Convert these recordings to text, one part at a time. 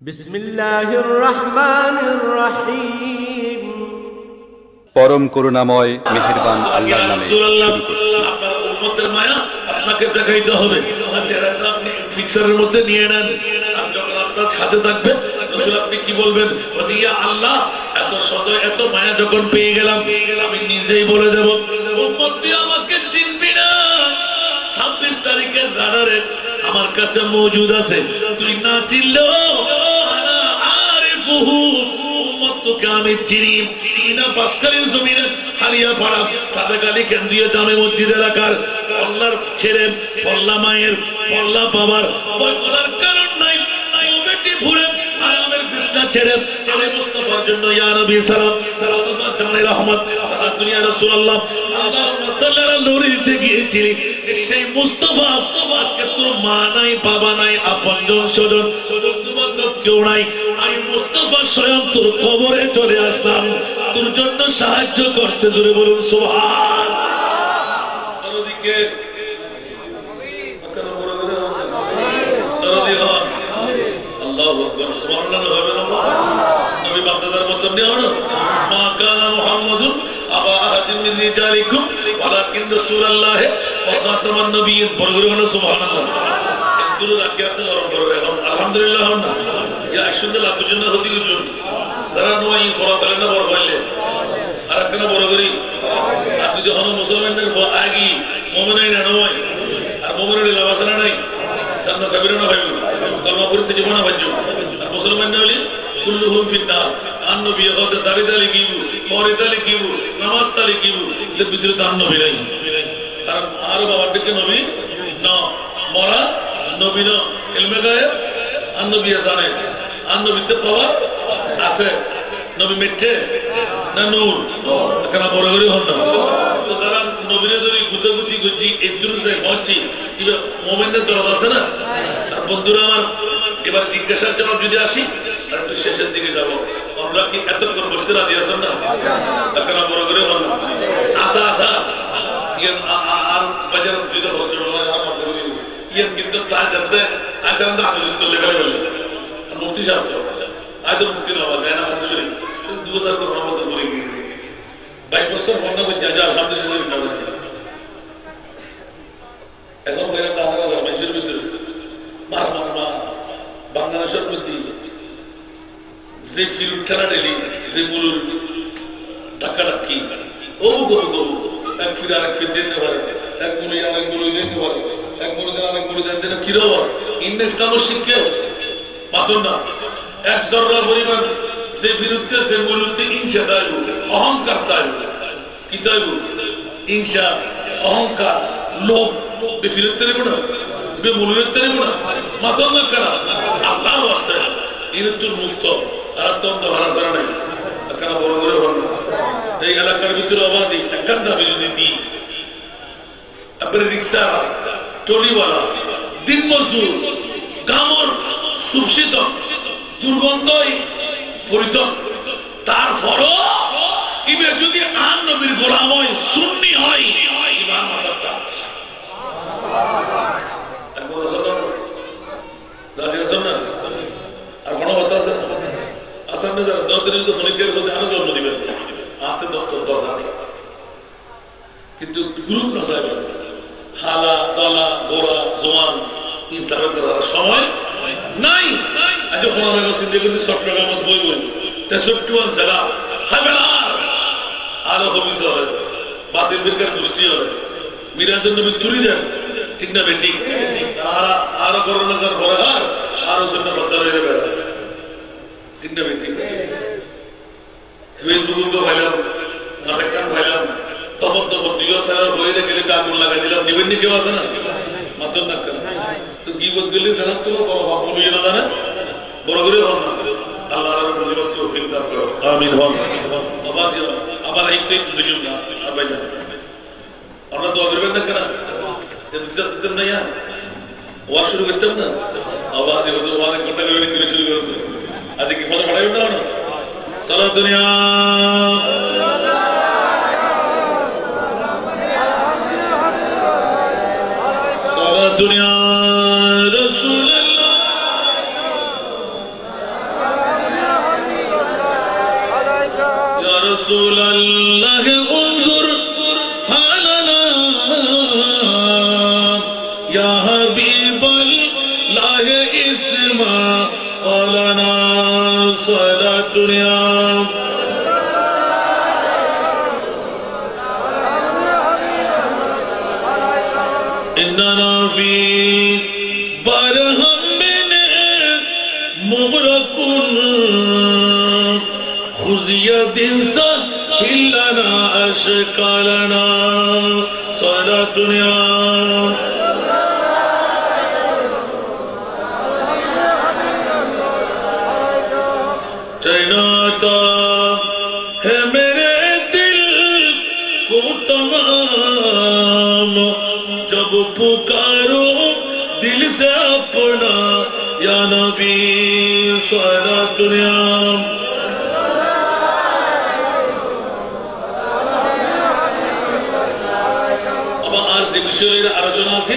বিসমিল্লাহির রহমানির রহিম। পরম করুণাময় মেহেরবান আল্লাহর নামে শুরু করছি। আপনার উম্মতের মায়া আপনাকে দেখাইতে হবে। চেহারাটা আপনি ফিক্সারের মধ্যে নিয়ে নেন, আর যখন আপনার হাতে থাকবে রাসূল আপনি কি বলবেন? ইয়া আল্লাহ, এত সদয় এত মায়া যখন পেয়ে গেলাম আমি নিজেই বলে দেব, উম্মত তুই আমাকে চিনবি না, 26 তারিখের রাডারে আমার কাছে মজুদ আছে, তুই না চিনলেও আনা আরিফুহু, উম্মত তোকে আমি চিনি। চিনা পাঁচকালীন জমিনে হারিয়া পাড়া সাদেক আলী কেন্দ্রীয় জামে মসজিদ এলাকার ফল্লার ছেড়ে ফল্লা মায়ের ফল্লা বাবার ভয় করার কারণ নাই। বেটি ঘুরে আরামের বিছনা ছেড়ে ছেড়ে মুস্তাফার জন্য ইয়া নবী সালাম মুস্তাফা জানে রহমত সারা দুনিয়া রাসূলুল্লাহ আল্লাহুম্মা সাল্লি আলা নূরিতে গিয়েছিলি, সেই মুস্তাফা আজকে তোর মা নাই বাবা নাই আপনজন স্বজন বন্ধু কেউ নাই, আমি মুস্তাফা স্বয়ং তোর কবরে চলে আসলাম তোর জন্য সাহায্য করতে। জোরে বলুন সুবহান। আর ওদিকে আল্লাহু আকবার, সুবহানাল্লাহ হবে না? নবী বাগদাদার মত নেও না, মা কানা মুহাম্মাদুন আবা আহাদিন মিন রিজালিকুম ওয়ালাকিন রাসূলুল্লাহ ওয়া খাতামান নবিয়্যিন। বড় করে বলো সুবহানাল্লাহ। একটু রাকিয়াত গরম করে এখন আলহামদুলিল্লাহ না ইয়া সুন্দর লাভ জন্য হতি কিছু যারা নয় ফরা ফেলে না বড় হইলে আর একটা বড় করি। আর যদি হন মুসলমানদের আগি মুমিনাই না নয়, আর মুমিনের লাভ আছে না নাই, জান্নাত যাবে না ভাইবো, কলমা পড়তে জীবন ভাইজো। আর মুসলমান না হলে কুল্লুহুম ফিন্নার, আর নবী হতে দাড়িতে লিখিবু, ফরিতে লিখিবু, নামাজটা লিখিবু, এর ভিতরে তো আর নবী নাই। কারণ আরো বাবার দিকে নবী না, মরা নবী না, ইলমে গায়েব আর নবী জানে, আর নবীতে পাওয়ার আছে। নবী মিথ্যে না নূর, কেন বড় করে হন না? তো যারা নবীরে ধরে গুতাগুতি করছি একদূর যাই পৌঁছি, মোমেনদের দরদ আছে না? আর বন্ধুরা আমার, এবার জিজ্ঞাসার জবাব যদি আসি আর একটু শেষের দিকে যাব, আমরা কি এতক্ষণ বসতে রাজি আছেন না? কেন বড় করে হন না? আসা আসা আর বাজার যদি হোস্টেল ইয়ে কিন্তু তাই জানতে আসেন না, আমি তো লেখালে বলে মুফতি সাহেব আজ তো মুফতি না যায় না, হাতে শরীর 2000 করে রমজান করে গিয়ে 22 বছর বন্ধ করে যায় আলহামদুলিল্লাহ। এখন হয়ে গেল 10,000 মানুষের ভিতরে মার মার মা বাংলাদেশের মধ্যে যে ফিল্ম খেলা ডেলি যে মূলুর ধাক্কা রাখি ও গো গো এক ফির আরেক ফির দিতে পারে, এক মূল আরেক মূল দিতে পারে, এক মূল আরেক মূল দিতে না কিরো ইন্দে ইসলাম শিক্ষা মাতন না এক জররা পরিমাণ যে বিরুদ্ধে যে মূলতে ইনশা দায় অহংকার তাই কি তাই ইনশা অহংকার লোভ বিরুদ্ধে নেব না, মূলতে নেব না, মাতন না কেন আল্লাহর ওয়াস্তে ইরতুল মুক্ত আর তন্দ ভাড়া ছাড়া নাই। কেন বড় করে বল এই এলাকার ভিতরে আওয়াজই একটা দাবি যদি দিই আপনার রিক্সা টলিওয়ালা দিন মজদুর গামর সুপসিত দুর্গন্ধই পরিতক, তারপরও ইবে যদি আন নবীর গোলাম হয় সুন্নি হয় ইমান মাথার তাজ। রাজি আছেন না? আর কোনো কথা আছে আসান না? যারা 10 দিনের তো ফলিকের মধ্যে আরো জন্ম দিবেন হাতে দরজা নেই, কিন্তু গ্রুপ না চাইবে হালা তালা গোড়া জোয়ান ইনসাফের করার সময় নাই। আজ চট্টগ্রাম বই বই 63 জেলা আরো হবিস হবে, বাতিল ফিরকার গোষ্ঠী হবে, মিরাজুল নবী তুলি দেন, ঠিক না বেটি? আরো করোনা যার ঘরে হার আরো জন্য বদ্দার হয়ে বেড়া, ঠিক না বেটি? ফেসবুকে ভাইলাম, নাটকান ভাইলাম, তখন 2 সালের হয়ে গেলে আগুন লাগাই দিলাম, নিবেননি কেউ আছে না? মাত্র না কেন তো কি বোধ গেলে সেনা তো বলিয়ে না জানে বড় করে হন না। আল্লাহ মুজিবত তৌফিক দান করো, আমিন। হন আবাজ আবার এইটাই দুজন না আর ভাই জান আমরা দোয়া করবেন না কেন? দিতেন না ইয়ার ওয়াজ শুরু করতাম না, আওয়াজ হতো ওয়াজ ঘন্টা করে শুরু করতো। আজকে কি ফটো পাঠাবেন না? সারা দুনিয়া সারা দুনিয়া রাসূলুল্লাহ رسول اللہ انظر حالنا یا حبیب اللہ اسمع قولنا صلاة اليوم اننا فی برہم مغرقن خزید سہل لنا اشکالنا صلاة اليوم چیناتا ہے میرے دل کو تمام جب پکارو دل سے اپنا یا نبی صلاة اليوم اب آج دی বিষয়ের আলোচনা আছে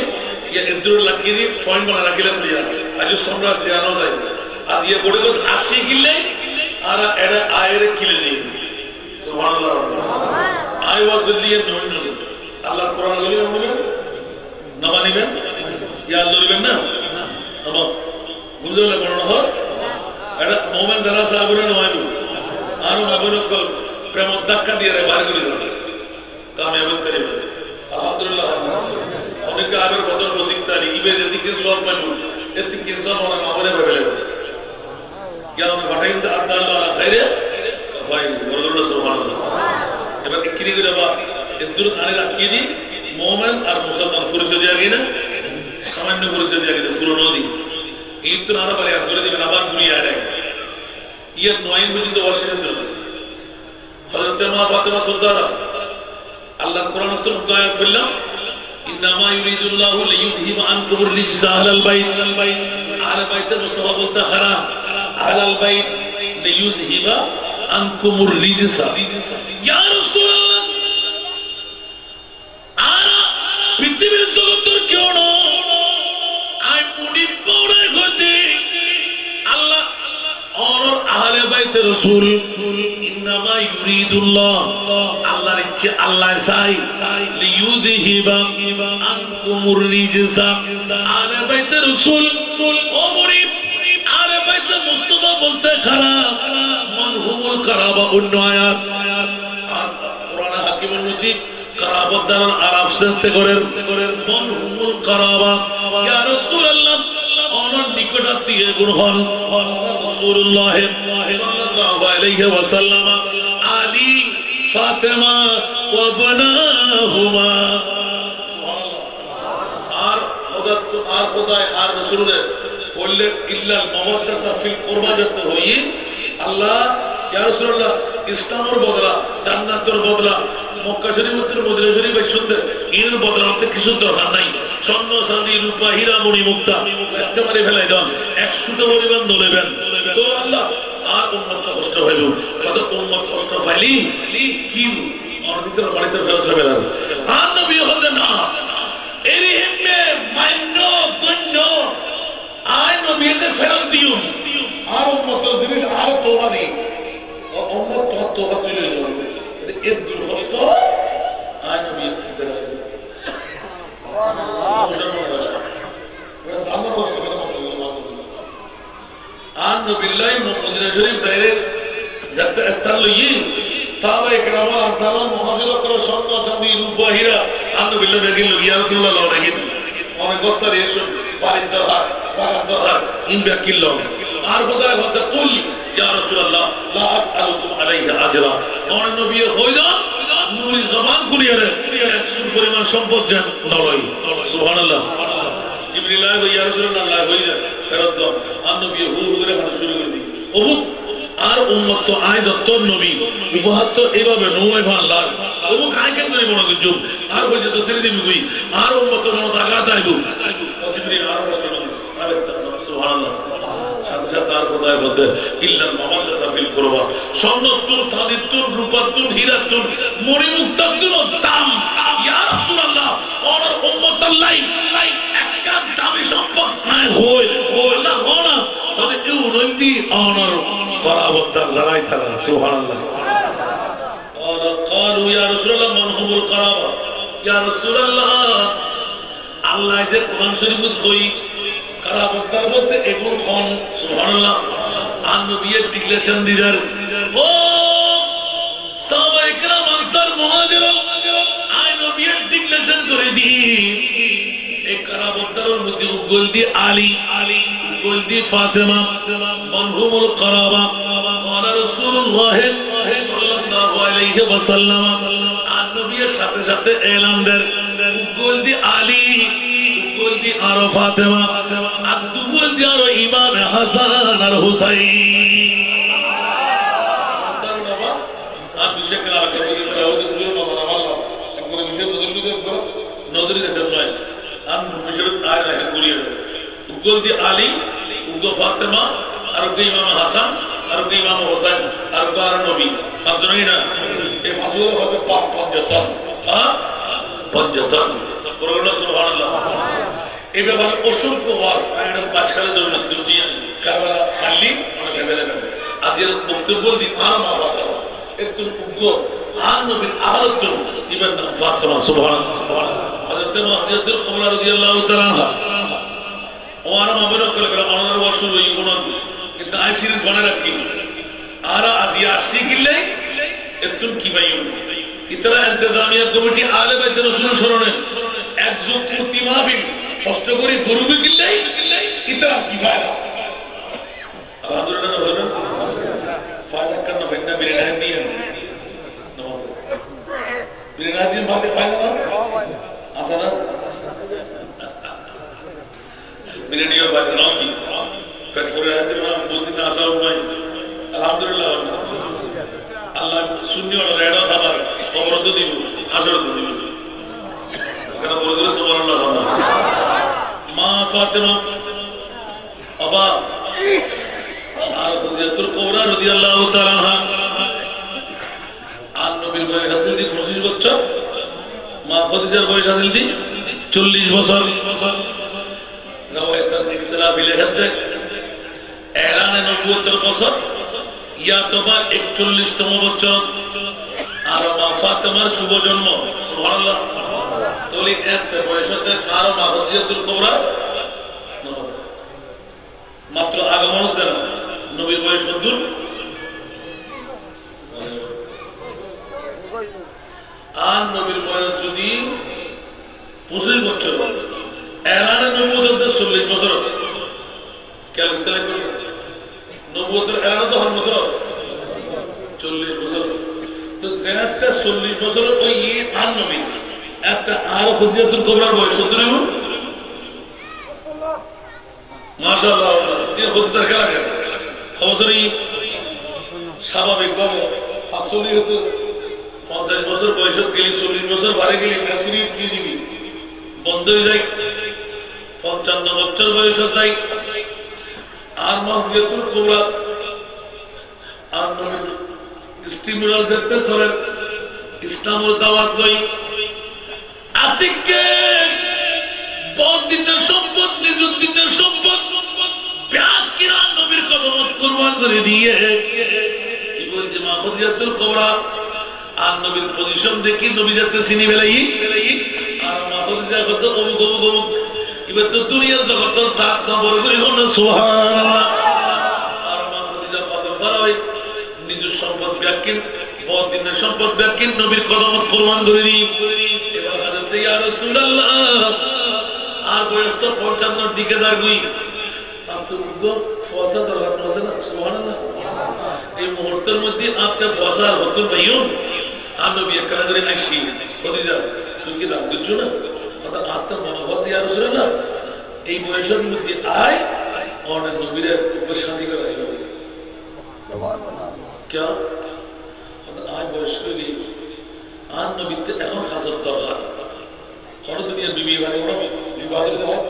ইয়া এদুর লাগি দি পয়েন্ট বানা রাখিলাম দিয়া আজ সম্রাট দেয়ানো যায় আজ ইয়া বড় কথা 80 কিলে আর এরা আয়ের কিলে দি সুবহানাল্লাহ আই ওয়াজ উইথ লিয়ে নন আল্লাহ কোরআন বলি আমরা না মানিবেন ইয়া লরিবেন না আবা বুঝলে কোন হয় এটা মোমেন যারা সাহাবীরা নয় আর মাবুন কল প্রেম ধাক্কা দিয়ে বার করে দিবে কামিয়াব তরে আলহামদুলিল্লাহ অনেক আগের বদল প্রতীকতারি ইবে যেদিকে সব পাইলো এতে কি সব ওরা মাবনে ভাবে क्या उन्हें बताएं तो अल्लाह खैर फाइन वरदुल्लाह सुब्हानल्लाह এবার কিরি করে বা এদুর আনে রাখিয়ে দি মুমিন আর মুসলমান পরিচয় দেয়া গিয়ে না সামান্য পরিচয় দেয়া গিয়ে পুরো নদী এই তো না পারে আর করে দিবেন আবার গুলি আর এক ইয়ার নয়ন পর্যন্ত ওয়াসিয়ত রয়েছে হযরত মা ফাতেমা তুজারা আল্লাহর কোরআন তো গায়াত ফিল্লাহ ইন্নামা ইউরিদুল্লাহু লিইয়ুযহিবা আনকুম রিজসা আহলাল বাইত আহলে বাইতের মুস্তাফা বলতে হারাম আহলাল বাইত লিইয়ুযহিবা আনকুম রিজসা ইয়া রাসূলুল্লাহ আরা পৃথিবীর জগতের কেউ না আই মুডি পড়ে গতি আল্লাহ আর আহলে বাইত রাসূল ইন্নামা ইউরিদুল্লাহ আল্লাহর ইচ্ছে আল্লাহ চাই লিইয়ুযহিবা আনকুমুর রিজসা আহলে বাইত রাসূল ও মুরিদ আহলে বাইত মুস্তাফা বলতে খারাপ মানহুমুল কারাবা অন্য আয়াত আর কোরআনে হাকিমের মধ্যে কারাবাত দ্বারা আরব শব্দ করেন মানহুমুল কারাবা ইয়া রাসূলুল্লাহ অনর নিকটাত্মীয় গুণ হন রাসূলুল্লাহ সাল্লাল্লাহু আলাইহি ওয়াসাল্লাম আলী ফাতেমা ওয়া বানাহুমা আর খোদায় আর রাসূলের বললে ইল্লাল মাওয়াদাতা ফিল কুরবা যত হই আল্লাহ ইয়া রাসূলুল্লাহ ইসলামের বদলা জান্নাতের বদলা মক্কা শরীফের মদিনা শরীফে সুন্দর এর বদলাতে কিছু দরকার নাই স্বর্ণ চাঁদি রূপা হীরা মণি মুক্তা একেবারে ফেলাই দেন 100টা পরিমাণ নেবেন তো আল্লাহ আর উম্মত কষ্ট হইল কত উম্মত কষ্ট পাইলি কি অর্ধিতের বাড়িতে ফেলবে না আর নবী হতে না এরি হিম্মে মান্য গণ্য আয় নবীদের ফেরত দিও আর উম্মতের জিনিস আর তোবা নেই উম্মত তোবা তুলে যাবে এর দুর্কষ্ট আয় নবী সুবহানাল্লাহ আমার কষ্ট কথা আন নবিল্লাহি মদিনা শরীফ যাইরে যাতে স্থান লইয়ে সাহাবায়ে কেরাম আনসার মুহাজির করে স্বর্ণ চাঁদি রূপা হীরা আন নবিল্লাহি রাগিল ইয়া রাসূলুল্লাহ রাগিল অনেক বছর এসো বাড়ির দরকার ফারাদ দরকার ইনবা কিল্লো আর খোদায় হতে কুল ইয়া রাসূলুল্লাহ লা আসআলুকুম আলাইহি আজরা অনেক নবী হইদা নূরি জবান কুলিয়ারে 100 পরিমাণ সম্পদ জান নরই সুবহানাল্লাহ জিবরিল আলাইহি ইয়া রাসূলুল্লাহ আল্লাহ হইদা ফেরত দাও আর নবী হু হু করে হাঁটা শুরু করে দিই ওহু আর উম্মত তো আয় যত নবী উপহার তো এইভাবে নয় ভাল্লার ওহু কাই কেন করে মনে করছো আর বলছে তো সেরে দিবি কই আর উম্মত মনে তাকাত আইবো জিবরিল আর কষ্ট দিস আরে সুবহানাল্লাহ সাথে সাথে আর খোদায় বলতে ইল্লাল মাওয়াদাতা ফিল কুরবা স্বর্ণতুর সাদিতুর রূপাতুর হীরাতুর মণি মুক্তাতুর দাম ইয়া রাসূলুল্লাহ আর উম্মত আল্লাহ একটা দামি সম্পদ নাই হয় না হনা তবে এই উন্নতি অনর করাবতার জানাই থাকা সুবহানাল্লাহ ইয়া রাসূলুল্লাহ মান হুমুল কারাবা ইয়া রাসূলুল্লাহ আল্লাহ যে কোরআন শরীফত কই কারাবতার মধ্যে এগুলো খন সুবহানাল্লাহ আর নবীর ডিক্লেরেশন দিদার ও সাহাবায়ে কেরাম আনসার মুহাজিরুন আই নবীর ডিক্লেরেশন করে দি এই কারাবতারের মধ্যে গোলদি আলী গোলদি ফাতেমা মানহুমুল কারাবা قال رسول الله صلى الله عليه وسلم আর নবীর সাথে সাথে এলান দেন গোলদি আলী গোলদি আর ফাতেমা আর গোলদি আর ইমাম হাসান আর হুসাইন তার বাবা আর বিশেষ করে আর কবি রাউদি গুলো মামা আল্লাহ একবার বিশেষ নজরে দেখতে নয় আর বিশেষ আর গুলিয়ে গোলদি আলী উগো ফাতেমা আর ইমাম হাসান আর ইমাম হুসাইন আর নবী পাঁচজনই না এই পাঁচজন হতে পঞ্চতন পঞ্চতন পুরোনো সুবহানাল্লাহ এই ব্যাপারে অসংখ্য ওয়াজ আয়াত কাশকালে জন্য দুটি কারবালা খালি অনেক अवेलेबल আজের বক্তব্য দি আর মা ফাতেমা একটু উগ্র আর নবীর আহত ইবন ফাতেমা সুবহানাল্লাহ হযরত মাহদিয়াতুল কুবরা রাদিয়াল্লাহু তাআলা আনহা ওয়ার মাবরুক করে অনার ওয়াসুল ইউনান কিন্তু আই সিরিজ বানায় রাখি আর আজি আসি গিলে একটু কি ভাইও ইতরা ইন্তজামিয়া কমিটি আলে বাইত রাসূল শরণে একযুগ পূর্তি মাহফিল কষ্ট করে গরুবে গিলে ইতরা কি ফায়দা আলহামদুলিল্লাহ বলেন ফায়দা করনা ফেন্না বিরিয়ানি দিয়ে নমাজ বিরিয়ানি দিয়ে ভাবে ফায়দা না আসা না বিরিয়ানিও ফায়দা নাও কি পেট ভরে রাখতে না দুদিন আসা উপায় আলহামদুলিল্লাহ আল্লাহ সুন্নি ওর রেডো খাবার খবর তো দিব আসর তো দিব কেন বলে দিলে সুবহানাল্লাহ মা ফাতেমা বাবা আর খাদিজাতুল কুবরা রাদিয়াল্লাহু তাআলা আনহা আর নবীর বয়স আসল দি 25 বছর মা খাদিজার বয়স আসল দি 40 বছর রওয়ায়াত ইখতিলাফ লিহাদ এলানে নবুয়তের বছর ইয়া তোমার 41তম বছর আর মা ফাতেমার শুভ জন্ম সুবহানাল্লাহ তাহলে এত বয়সতে আর মা খাদিজাতুল কুবরা মাত্র আগমন দেন নবীর বয়স কত আর নবীর বয়স যদি 25 বছর এলানে নবুয়তের 40 বছর ক্যালকুলেট করুন নবুয়তের এলানে তো হল বছর 40 বছর তো যেটা 40 বছর ওই আর নবী একটা আর খাদিজাতুল কুবরার বয়স কত নেব মাশাআল্লাহ এই খাদিজার খেলা গেল খবরই স্বাভাবিকভাবে আসলে হতো 50 বছর বয়স গেলি 40 বছর বাড়ে গেলি কাশ্মীরি কি দিবি বন্ধ হয়ে যায় 55 বছর বয়স যায় আর মাহদিয়াতুল কুবরা আর স্টিমুলাস দেখতে চলেন ইসলামের দাওয়াত দেই আতিককে বদিনের সম্পদ নিযুক্তিনের সম্পদ ব্যাকিরা নবীর কদমত কুরবান করে দিয়ে কি বলতে মা খাদিজাতুল কুবরা আর নবীর পজিশন দেখি নবী যাতে চিনি বেলাই আর মা খাদিজা কত অমুক অমুক অমুক এবার তো দুনিয়ার জগৎ 7 নম্বর করে হল সুবহানাল্লাহ আর মা খাদিজা ফাতেমা ফারাই নিজের সম্পদ ব্যাকিন বদিনের সম্পদ ব্যাকিন নবীর কদমত কুরবান করে দি এবার হযরত ইয়া রাসূলুল্লাহ আর বয়স তো 55 এর দিকে যাগুই আপনি ফসা দরকার আছে না সুবহানাল্লাহ এই মুহূর্তের মধ্যে আপনি ফসা হতে পাইও আর নবী একরা করে আসি খাদিজা তুই কি দাম দিচ্ছ না কথা আত্মা মনোভাব ইয়া রাসূলুল্লাহ এই বয়সের মধ্যে আয় और नबीरे ऊपर शादी का रशा क्या आज বয়স করি আর নবীতে এখন হাজার দরকার কোন দুনিয়ার বিবি ভাই ওরা বিবাহ দেয়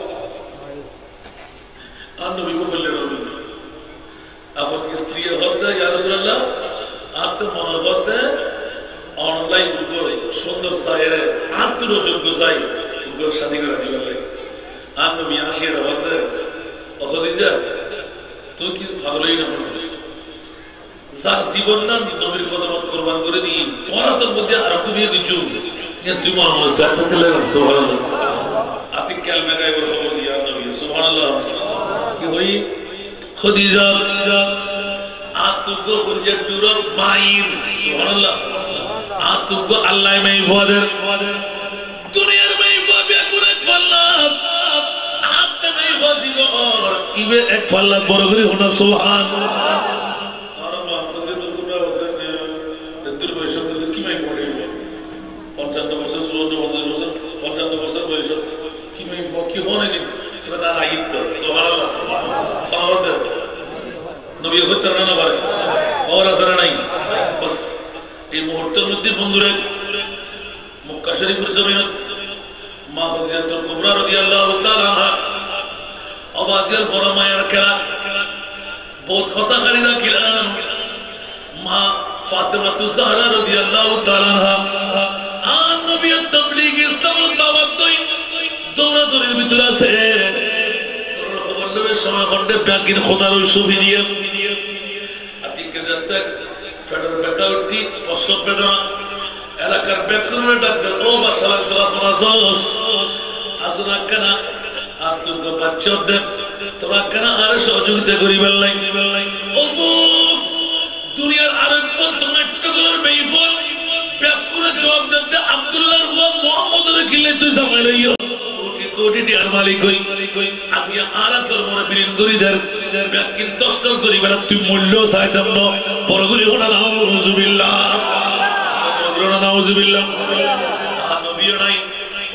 আর নবী বললেন নবী এখন স্ত্রী হতে ইয়া রাসূলুল্লাহ आप तो মনোভাব অনলাইন উপরে সুন্দর সাইরে আত্মযোগ্য চাই ওগুলো শাদী করে দিবেন আর নবী আসিয়ে হতে খাদিজা তুই কি পাগলই না যার জীবন না নবীর কদমত কুরবান করে দি তোরা তোর মধ্যে আর কবিয়ে দিছু তুই মোহাম্মদ সুবহানাল্লাহ আতিক কালমা গায়বের খবর দিয়া নবী সুবহানাল্লাহ কি হই খাদিজা আতুগো খুরজে দুরর মাইর সুবহানাল্লাহ আতুগো আল্লাহ মাই ফাদের দুনিয়ার মাই ফাবে করে ফল্লাহ আতে মাই ফাজিল আর ইবে এক ফল্লাহ বড় করে হনা সুবহানাল্লাহ আর মা ফাদরে দুরা ওদের দুর বয়স কি মাই পড়ে 55 বছর 54 বছর 55 বছর বয়স কি মাই কি হনে নি এটা আইত সুবহানাল্লাহ ফাওয়াদ নবী হতে না পারে और असर नहीं बस এই মুহূর্তের মধ্যে বন্ধুরা মক্কা শরীফের জমিনে মা খাদিজাতুল কুবরা রাদিয়াল্লাহু তাআলা আনহা আবাজের বড় মায়ের খেলা বহুত হতাকারীরা খেলাম মা ফাতেমাতুজ জাহরা রাদিয়াল্লাহু তাআলা আনহা আর নবীর তাবলীগ ইসলামের দাওয়াত দেই দৌড়াদৌড়ির ভিতরে আছে খবর নেবে সময় ঘন্টে ব্যাগিন খোদার সুফি দিয়ে ফেডার বেতা উঠি প্রসব বেদনা এলাকার বেকুরে ডাক্তার ও মাশাআল্লাহ তোরা ফরাসস আসনা কেনা আর তোর বাচ্চাদের তোরা কেনা আর সহযোগিতা করি বেলাই ও দুনিয়ার আরব নাট্যগুলোর বেইফল বেকুরে জবাব দিতে আব্দুল্লাহর ও মুহাম্মদের কিলে তুই জামাইলাইও কোটি ডিয়ার মালিক কই আমি আরা তোর মনে বিলীন করি দের ব্যাকিন তসতস করি বেলা তুই মূল্য চাইতাম না বড়গুলি হোনা নাউজুবিল্লাহ বড়গুলি নাউজুবিল্লাহ নবী নাই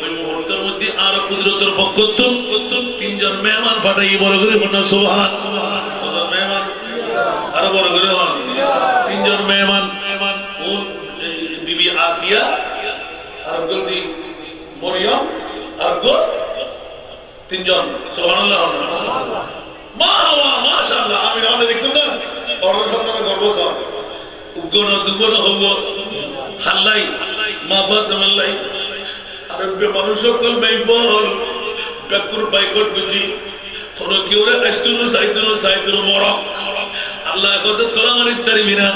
ওই মুহূর্তের মধ্যে আর কুদরতের পক্ষ তো তিনজন মেহমান ফাটাই বড়গুলি হোনা সুবহান ওদের মেহমান আর বড়গুলি হন তিনজন মেহমান ও বিবি আসিয়া আর গলদি মরিয়ম আর গো তিনজন সুবহানাল্লাহ মা হাওয়া মাশাআল্লাহ আমি রাতে দেখলাম না বড় সন্তানের গর্ভসন উগ্গন দুগন হব হাল্লাই মা ফাতেমাল্লাই আরবে মানুষ সকল মাইফল বেকুর বাইকট বুঝি কোন কিউরে আস্তুনো সাইতুনো মরক আল্লাহ কত তোরা মারি তারিবিনা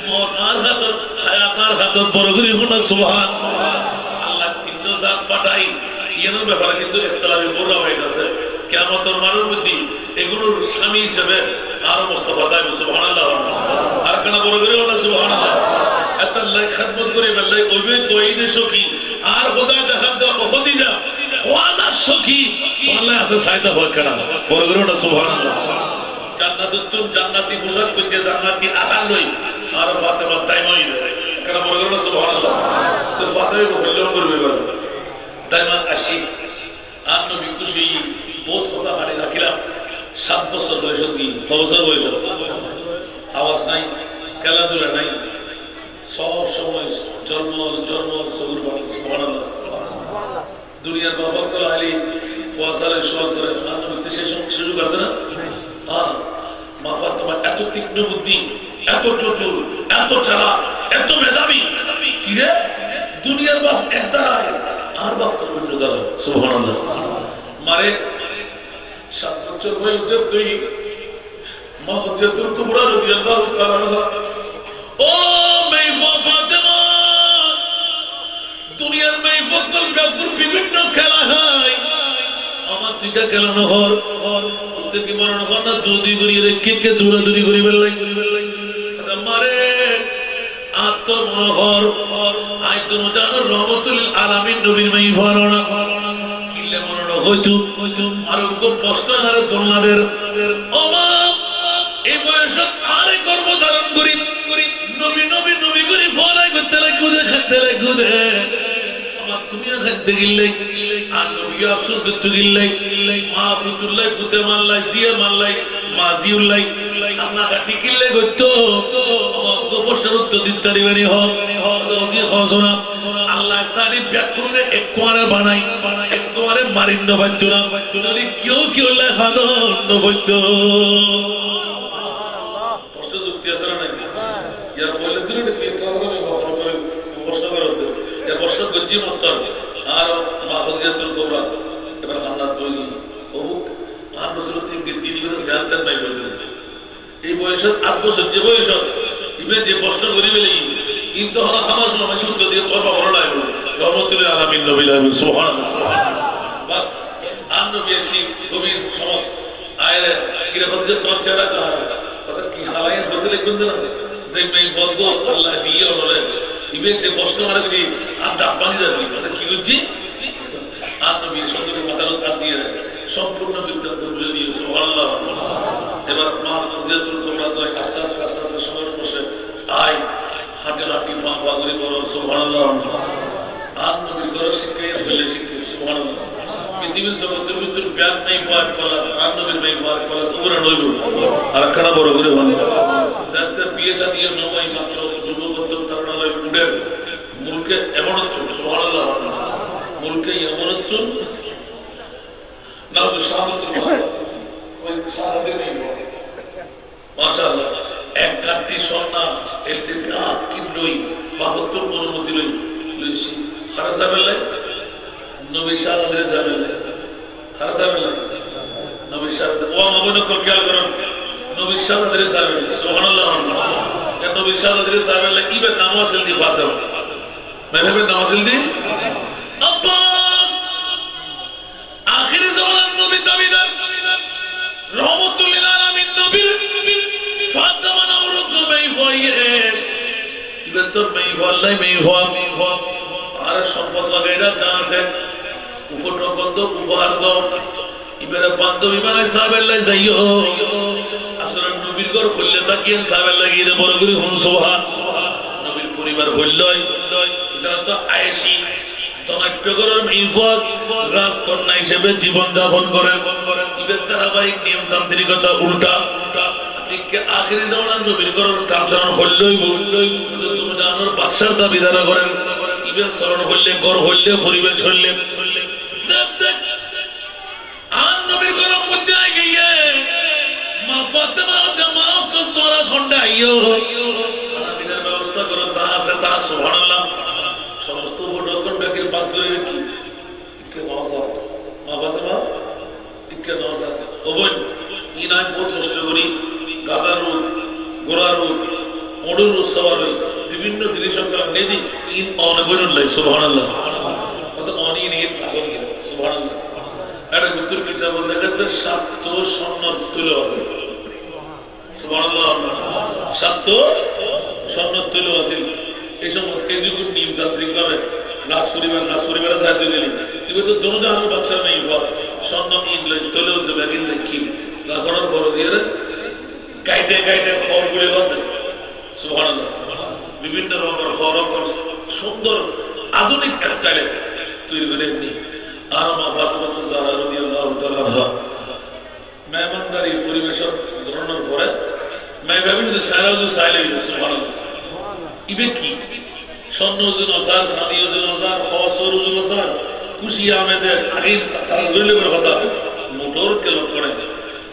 মত আর হাতত হায়াত আর হাতত বড় করে হনা সুবহান আল্লাহ তিন জাত ফাটাই ইয়ানোর ব্যাপারে কিন্তু ইখতিলাফি বড় হয়ে গেছে কিয়ামতের মানের মধ্যে এগুলোর স্বামী হিসেবে আর মুস্তাফা তাই সুবহানাল্লাহ আর কেন বড় করে হনা সুবহানাল্লাহ এত আল্লাহ খিদমত করে বললাই ওইবে তৌহিদের সখী আর খোদা দেখা দাও খদিজা ওয়ালা সখী আল্লাহ আছে সাইদা হয় কেন বড় করে হনা সুবহানাল্লাহ জান্নাতুল জান্নাতি পোশাক পরে জান্নাতি আহার লই আর ফাতেমা তাইমাই কেন বড় করে সুবহানাল্লাহ তো ফাতেমা বললেও করবে বলে তাইমা আসি আর নবী খুশি বহুত কথা হারে রাখিলাম 7 বছর বয়স কি 6 বছর বয়স আওয়াজ নাই খেলাধুলা নাই সব সময় জন্ম সবুর পানি সুবহানাল্লাহ দুনিয়ার বাফার কল আলী ওয়াসালে সওয়াজ করে নবীতে সেই সুযোগ আছে না মা ফাতেমা এত তীক্ষ্ণ বুদ্ধি এত চতুর এত চালাক এত মেধাবী কি রে দুনিয়ার বাপ এক দাঁড়ায় আর বাপ অন্য দাঁড়ায় সুবহানাল্লাহ মারে 7 বছর বয়সে তুই মা খাদিজাতুল কুবরা রাদিয়াল্লাহু তাআলা আনহা ও মাইফা ফাতেমা দুনিয়ার মাইফা কল কাপুর বিভিন্ন খেলা হয় আমার তুইকা খেলানো ঘর তুই কি মরণ ঘর না দুদি করি রেখে কে দূরাদূরি করি বেলাই মারে আত্মমনোহর আইতো জানো রহমতুল আলামিন নবীর মাইফা রনা কিলে মরণ হইতো আর গো প্রশ্ন আর জন্নাদের ও মা এই বয়সে আরে কর্ম ধারণ করি নবী করি ফলাই করতে লাগুদে খেতে লাগুদে আমার তুমি খেতে গিল্লাই আর নবী আফসোস করতে গিল্লাই মা ফুতুল্লাহ ফুতে মাল্লাই জিয়া মাল্লাই মাজিউল্লাহ আপনা কাটি কিল্লে গতো গো প্রশ্নের উত্তর দিতে পারিবানি হ দজি খসনা আল্লাহ সারি ব্যাকুরে একবারে বানাই একবারে মারিন্ন বাইতো না যদি কেউ লেখানো নবইতো প্রশ্ন যুক্তি আছে না ইয়ার ফলে তুই কি কারণে প্রশ্ন করতে এর প্রশ্ন গজ্জি মন্তর আর মা খাদিজাতুল কুবরা এবার হান্নাত বলি ওবুক আর বছর 3 দিন করে জানতেন নাই বলতেন এই বয়সে 8 বছর যে বয়স ইবে যে প্রশ্ন করি বলি কিন্তু হলো আমার সময় শুদ্ধ দিয়ে তোর ভালো লাগলো রহমতুল আলামিন নবী সুবহানাল্লাহ বাস আর নবী এসি কবির সমত আয়ের কিরকম যে তোর চেহারা কাহা কথা কি খালাই হতে লিখবেন না যে মেই ফলগ আল্লাহ দিয়ে বলে ইবে যে প্রশ্ন মারা করি আর দাঁত পানি যাবে কথা কি করছি আর নবী সঙ্গে মাথার কাট দিয়ে সম্পূর্ণ সিদ্ধান্ত বুঝে দিয়ে সুবহানাল্লাহ এবার মা হুজাতুল কুবরা তো আস্তে আস্তে আস্তে আস্তে সময় বসে আয় হাঁটে হাঁটি ফা করে বলো সুবহানাল্লাহ আর নবীর ঘর শিক্ষাই ফেলে শিক্ষা সুবহানাল্লাহ পৃথিবীর জগতের ভিতর ব্যাগ নেই ফাঁক ফলা আর নবীর নেই ফাঁক ফলা তোমরা নইল আর একখানা বড় করে ভালো যাতে বিয়ে সাদিয়ে নয় মাত্র যুবকত্ব তারণালয় উঠে মুলকে এমন সুবহানাল্লাহ মুলকে এমন না তো শাহাদাতুল ওই শাহাদাতের নেই মাশাআল্লাহ এক কাটি সন্ন্যাস ইলতিফাত কিবলই 72 অনুমতি লইছি সারা যাবেলে নবী শাহাদাতের যাবেলে সারা যাবেলে নবী শাহাদাত ও মাবুন কল খেয়াল করুন নবী শাহাদাতের যাবেলে সুবহানাল্লাহ কেন নবী শাহাদাতের যাবেলে ইবে নামাজ জলদি ফাতেহ মেহবে নামাজ জলদি আব্বা আখির জামানার নবী দাবিদার রহমতুল আলামিন নবীর ফাতেমা নামর নবী হইয়ে ইবে তোর মেই ফলাই মেই ফল আর সম্পদ লাগাইরা যা আছে উপটো বন্ধ উপহার দাও ইবেরে বান্ধবী বানাই সাহাবেল্লাই যাইও আসলে নবীর ঘর খুললে তাকিয়েন সাহাবেল্লাই গিয়ে বড় করে হুন সুবহান নবীর পরিবার হইলই এটা তো আয়েশি তনাট্যগরের মেইফত রাজকন্যা হিসেবে জীবন যাপন করে ইবের ধারাবাহিক নিয়মতান্ত্রিকতা উল্টা ঠিক আখিরি জামানার নবীর ঘরের কালচারণ হইলই তুমি জানোর বাদশার দাবিদারা করেন ইবের চরণ হইলে ঘর হইলে পরিবেশ হইলে আর নবীর ঘরের মধ্যে গিয়ে মা ফাতেমা মা তোরা খন্ডা আইও খানাপিনার ব্যবস্থা করো যা আছে তা সুবহানাল্লাহ সমস্ত ফটোকন ব্যাগের পাস করে কি ইকে নওয়াজ মা ফাতেমা ইকে নওয়াজ ও বোন ইনাই বহুত কষ্ট করি গাদার রূপ গোড়ার রূপ মডুর রূপ সবার বিভিন্ন জিনিস নেদি ইন অনবরুল্লাহ সুবহানাল্লাহ কত অনি নিয়ে পাগল ছিল সুবহানাল্লাহ এটা ভিতর কিতাব দেখাতে 700 স্বর্ণ তুলে আছে সুবহানাল্লাহ 700 স্বর্ণ তুলে আছে এই সময় এজুকুট নিয়মতান্ত্রিক ভাবে নাচ পরিবারের সাহায্য দিলি তুমি তো দোনো জাহানের বাচ্চা নেই স্বর্ণ ইন লই তুলে উঠতে ব্যাগিন দেখি রাখানোর ফল দিয়ে গাইতে খড় গুলি হতে সুবহানাল্লাহ বিভিন্ন রকমের খড় সুন্দর আধুনিক স্টাইলে তৈরি করে আপনি আর মা ফাতেমা যারা রাদিয়াল্লাহু তাআলা আনহা মেহমানদারি পরিবেশন ধরনের পরে মেহমানদের সারাজু সাইলে সুবহানাল্লাহ ইবে কি স্বর্ণ ওজন হাজার সাদি ওজন হাজার খসর ওজন হাজার খুশি আমেদের আগে তারা ধরে লেবার কথা মোটর কেল করে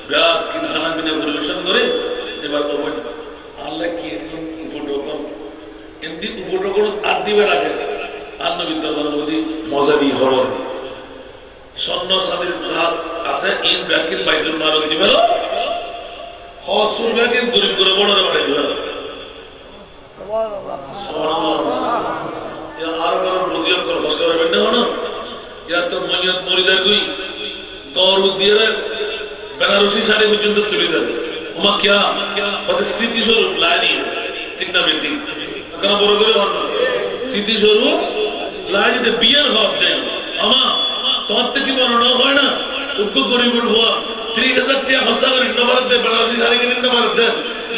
ব্যাগ খানা কিনে পরিবেশন করে এবার আল্লাহ কি উপটোকন এমনি উপটোকন আর দিবে রাখে আর নবীর দরবারের মধ্যে মজা দিয়ে হরণ স্বর্ণ সাদির জাত আছে ইন ব্যাগের বাইতুল মাল দিবে খসর ব্যাগের গরিব করে বড়রে বাড়াই দিবে আর বড় বুঝিয়ে কর কষ্ট করবেন না হনো ইয়া তো মইয়ত মরি যায় কই গৌর দিয়ে বেনারসি শাড়ি পর্যন্ত তুলে দেয় ওমা কিয়া কত স্মৃতি স্বরূপ লাইনি ঠিক না বেটি কেন বড় করে হন স্মৃতি স্বরূপ লাইনিতে বিয়ের হক দেন আমা তোমার থেকে মনে না হয় না উগ্র গরিবের হওয়া 30,000 টাকা খরচা করে নবারত দেয় বেনারসি শাড়ি কিনে নবারত দেন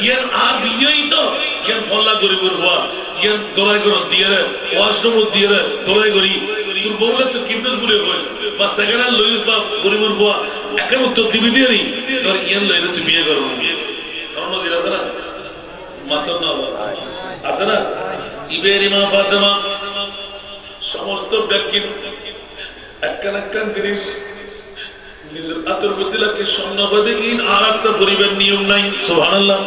ইয়ার আর বিয়েই তো ইয়ার ফল্লা গরিবের হওয়া ইয়ার দলাই করে দিয়ে রে ওয়াশরুম দিয়ে রে দলাই করি তোর বউলে তো কিডনেস বলে হইস বা সেকেন্ড হ্যান্ড লইস বা গরিবের হওয়া এখন উত্তর দিবি দিয়ে নি তোর ইয়ার লইলে তুই বিয়ে করবো কারণ নজির আছে না মাতর না আছে না ইবের মা ফাতেমা সমস্ত ব্যক্তির একখান জিনিস নিজের আতর বুদ্ধি লাগে স্বর্ণ হয়ে ইন আর একটা পরিবার নিয়ম নাই সুবহানাল্লাহ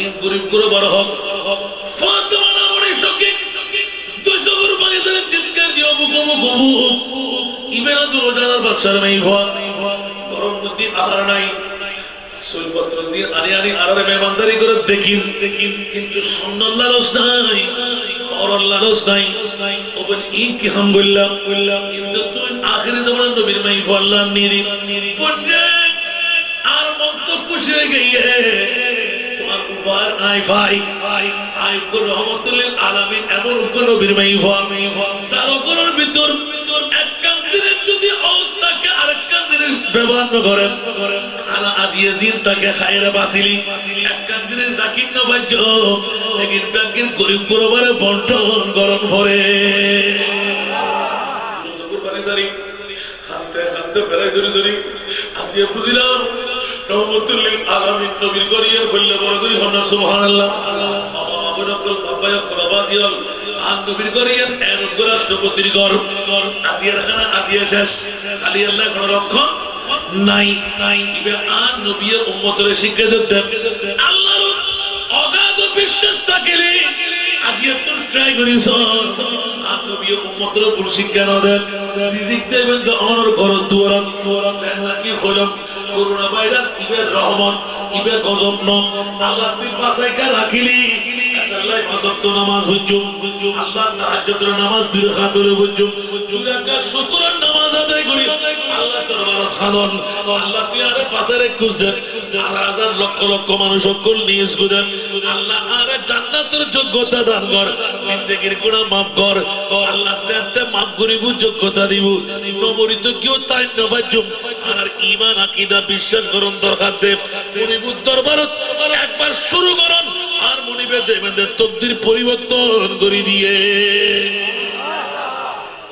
ইন গরিব করে বড় হক ফাতেমা নামে সঙ্গে 200 গরু পানি ধরে চিৎকার দিয়ে বুকু ইবেরা তো রোজাদার বাদশার মেয়ে হওয়া গরম বুদ্ধি আহার নাই সৈলপত্র দিয়ে আনি আরে মেহমানদারি করে দেখিন কিন্তু সুন্নাহ লালস নাই, খবর লালস নাই। ওবেন ই কি হাম বললাম কিন্তু তুই আখিরি জামানার নবীর মাইফাল নিরি পড়ে আর মত খুশি হয়ে গিয়ে তোমার উপর আই কো রহমাতুল আলামিন এমন কোন নবীর মাইফাল সারকর ভিতর এক কান্দির যদি আওতাকে আরেক জিনিস ব্যবহার করেন আলা আজিয়ে জিন তাকে খায়রা বাসিলি এক কান্দির রাকিব না বাজো লেকিন ব্যাংকের গরিব গরবারে বন্টন গরম করে কুরবানি সারি খানতে বেড়াই ধরি আজিয়ে বুঝিলাম রহমাতুল আলামিন নবীর গরিয়ে ফেললে বড় করি হন সুবহানাল্লাহ। বাবা মাবুনাকুল বাবায় করাবাজিয়াল আর নবীর গরিয়ে এমন রাষ্ট্রপতির ঘর আজিয়ার খানা আজিয়া শেষ খালি আল্লাহ কোন রক্ষণ নাই ইবে আর নবীর উম্মতের শিক্ষা দিতে আল্লাহর অগাধ বিশ্বাস থাকলে আজিয়া তো ট্রাই করিস আর নবীর উম্মতের উপর শিক্ষা না দেন রিজিক দেবেন তো অনর ঘর দুয়ারা সেনা কি হলো করোনা ভাইরাস ইবে রহমান ইবে গজব ন আল্লাহ তুই বাঁচাইকা রাখিলি আল্লাহ ফাসত নামাজ হুজুম আল্লাহ তাহাজ্জুদের নামাজ দুই রাকাত হলে হুজুম দুই রাকাত শুকরের নামাজ আদায় করি আল্লাহ দরবারে খানন আল্লাহ তুই আরে পাশের কুছ দে আর হাজার লক্ষ লক্ষ মানুষ সকল নিজ গুদে আল্লাহ আরে জান্নাতের যোগ্যতা দান কর জিন্দেগীর গুনাহ maaf কর আল্লাহ সাথে maaf করিব যোগ্যতা দিব নবরিত কেউ তাই নবাজুম আর ঈমান আকীদা বিশ্বাস করুন দরকার দে মনিবুর দরবারত একবার শুরু করুন আর মনিবে দেবেন তকদির পরিবর্তন করে দিয়ে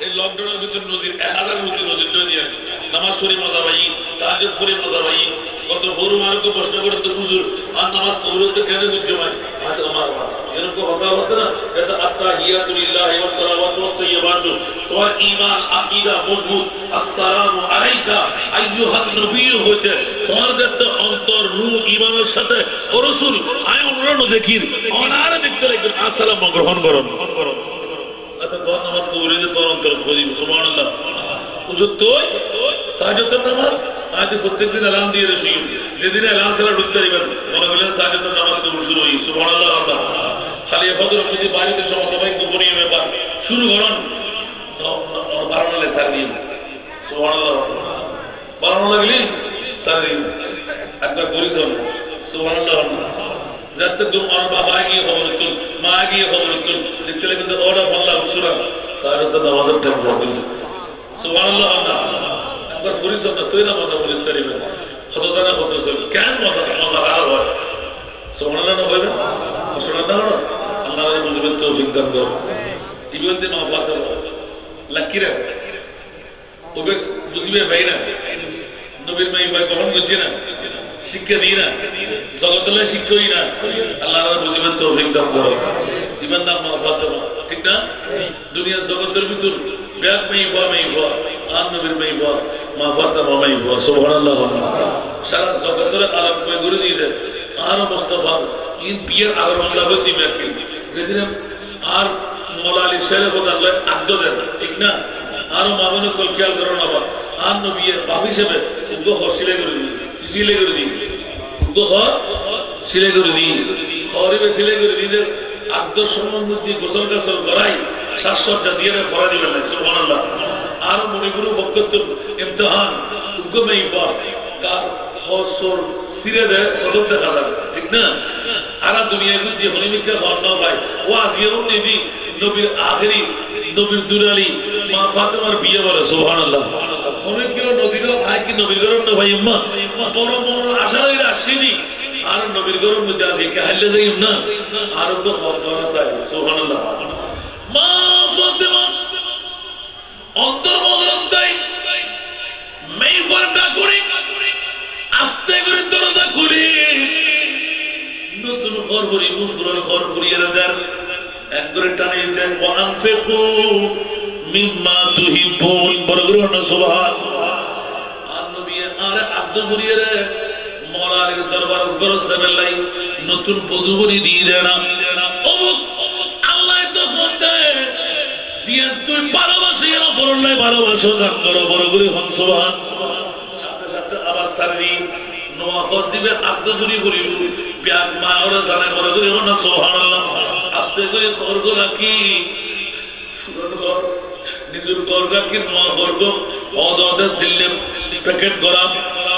এই লকডাউনের ভিতর নজির 1000 মতো নজির দিয়ে নামাজ পড়ি মজা ভাই তাহাজ্জুদ পড়ি মজা ভাই কত ফরু মারকে প্রশ্ন করে তো হুজুর আর নামাজ কবুল হতে কেন বুঝছো ভাই আজ আমার এরকম কথা হতো না এটা আত্তাহিয়াতু লিল্লাহি ওয়াস সালাওয়াতু ওয়াত তাইয়্যিবাতু তোমার ঈমান আকীদা মজবুত আসসালামু আলাইকা আইয়ুহান নবী হতে তোমার যত অন্তর রূহ ঈমানের সাথে ও রাসূল আয় অনুরোধ দেখির অনারে দেখতে লাগবেন আসসালামু গ্রহণ করুন আচ্ছা তো নামাজ কবুল হতে তোর অন্তর খোঁজি সুবহানাল্লাহ হুজুর তো তাহাজ্জুদের নামাজ আজ প্রত্যেকদিন এলান দিয়ে রসি যেদিন এলান সালা ঢুকতে পারবেন মনে করলেন তাহাজ্জুদের নামাজ কবুল শুরু হই সুবহানাল্লাহ আল্লাহ খালি ফজর যদি বাড়িতে সমত ভাই গোপনীয় ব্যাপার শুরু করুন বারণালে সারিয়ে সুবহানাল্লাহ বারণা লাগলি সারিয়ে একবার পরিশ্রম সুবহানাল্লাহ যাতে তোমার বাবা গিয়ে খবর তুল মা গিয়ে খবর তুল দেখতে লাগবে তো ওরা আল্লাহ সুরা তাহলে তো নামাজের টাইম হবে সুবহানাল্লাহ একবার পরিশ্রম না তুই না মজা বলি তারিবে কত দানা কত কেন মজা খারাপ হয় সুবহানাল্লাহ না হবে কষ্ট না হলো আল্লাহ বুঝবেন তৌফিক দান করো ইবন দিন মাফাত লাকিরা ওবে বুঝবে ভাই না নবীর মাই ভাই কখন বুঝছে না শিক্ষা দিই না জগতলে শিক্ষাই না আল্লাহ বুঝবেন তৌফিক দান করো ইবন দাম মাফাত ঠিক না দুনিয়া জগতের ভিতর ব্যাগ মাই ভাই আর নবীর মাই ভাই মাফাত মাই ভাই সুবহানাল্লাহ সারা জগতের আলাপ কই করে দিয়ে আর মুস্তাফা ইন পিয়ার আগরওয়ালা হতে মেরকে যেদিন আর মওলা আলী সাহেব আল্লাহ আদ্দ দেন ঠিক না আর মামুন কল খেয়াল করো না আর নবীর বাপ হিসেবে উগ্র হসিলে করে দিই সিলে করে দিই উগ্র সিলে করে দিই খরিবে সিলে করে দিই আদ্দ সম্বন্ধ দিয়ে গোসল গাছল করাই সাজসজ্জা দিয়ে ফরা দিবেন না সুবহানাল্লাহ আর মনিগুরু ফকত ইমতিহান উগ্র মাইফা কার হসর সিরে দে সদর দেখা যাবে ঠিক না আর দুনিয়া গুজি হলিমিকা হন ভাই ওয়াজিও নিদি নবীর আখেরি নবীর দুলালি মা ফাতেমার বিয়ে বলে সুবহানাল্লাহ কোনে কেউ নবীর আই কি নবীর গরম না ভাই আম্মা বড় বড় আশারাই আসেনি আর নবীর গরম মধ্যে আছে কে হাইলে যাই না আর তো হতনা তাই সুবহানাল্লাহ মা ফাতেমা অন্তর মহরম তাই মেইফারটা করে আস্তে করে দরজা খুলে নতুন ঘর ভরি মুসুরার ঘর ভরিয়ে দেন এক করে টানিয়ে দেন ওয়ানফিকু মিম্মা তুহিব্বুন বরগুনা সুবহান আর নবী আর আব্দ ভরিয়ে রে মওলার দরবার গরজবেলাই নতুন বধূবরি দিয়ে দেন আল্লাহ তো বলতে জিয়া তুই ভালোবাসি না ভালোবাসো দান করো বরগুরি হন সুবহান সাথে সাথে আবার সারি মাখজ দিবে আত্ম চুরি করিব ব্যাগ মা ওরা জানে বড় করে না সুবহানাল্লাহ আস্তে করে করব নাকি সুরন কর নিজের কর রাখি নোয়া করব অদদে জিল্লে প্যাকেট করা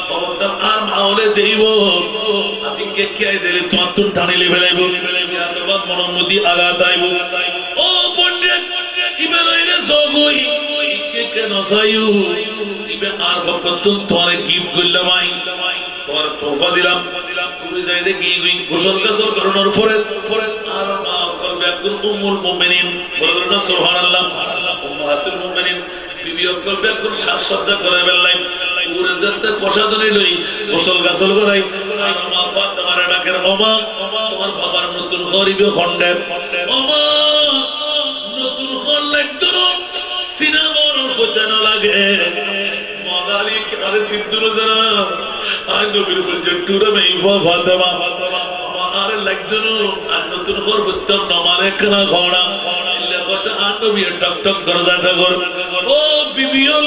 খবরদার আর মাওলে দেইব আদিকে কে দিলে তোমার তুন টানি লেবে লাইব অথবা মনোমতি আঘাত আইব ও পণ্ডিত ইবেলাইরে জগই কে কে নসাইউ ইবে আর ফকতুন তোমার গিফট করলাম আই তোমার তোফা দিলাম তুমি যাইতে কি গোসল গোসল করানোর পরে আর মা করবে একজন উম্মুল মুমিনিন বলেন না সুবহানাল্লাহ উম্মাহাতুল মুমিনিন বিবি করবে একজন সাজসজ্জা করে বেলাই পুরো যেতে প্রসাদনী লই গোসল গোসল করাই আর মা ফাতেমার ডাকের ওমা তোমার বাবার নতুন গরিবে খন্ডে ওমা নতুন ঘর লাগতো সিনেমার ফোটানো লাগে মালালি আরে সিদ্ধুর জানা আই নবীর ফজটুরা মেইফা ফাতেমা আমার লাগতো আর নতুন ঘর ফোটাম নমারে কানা খড়া ইল্লা কথা আর নবী টক টক দরজাটা কর ও বিবিয়ল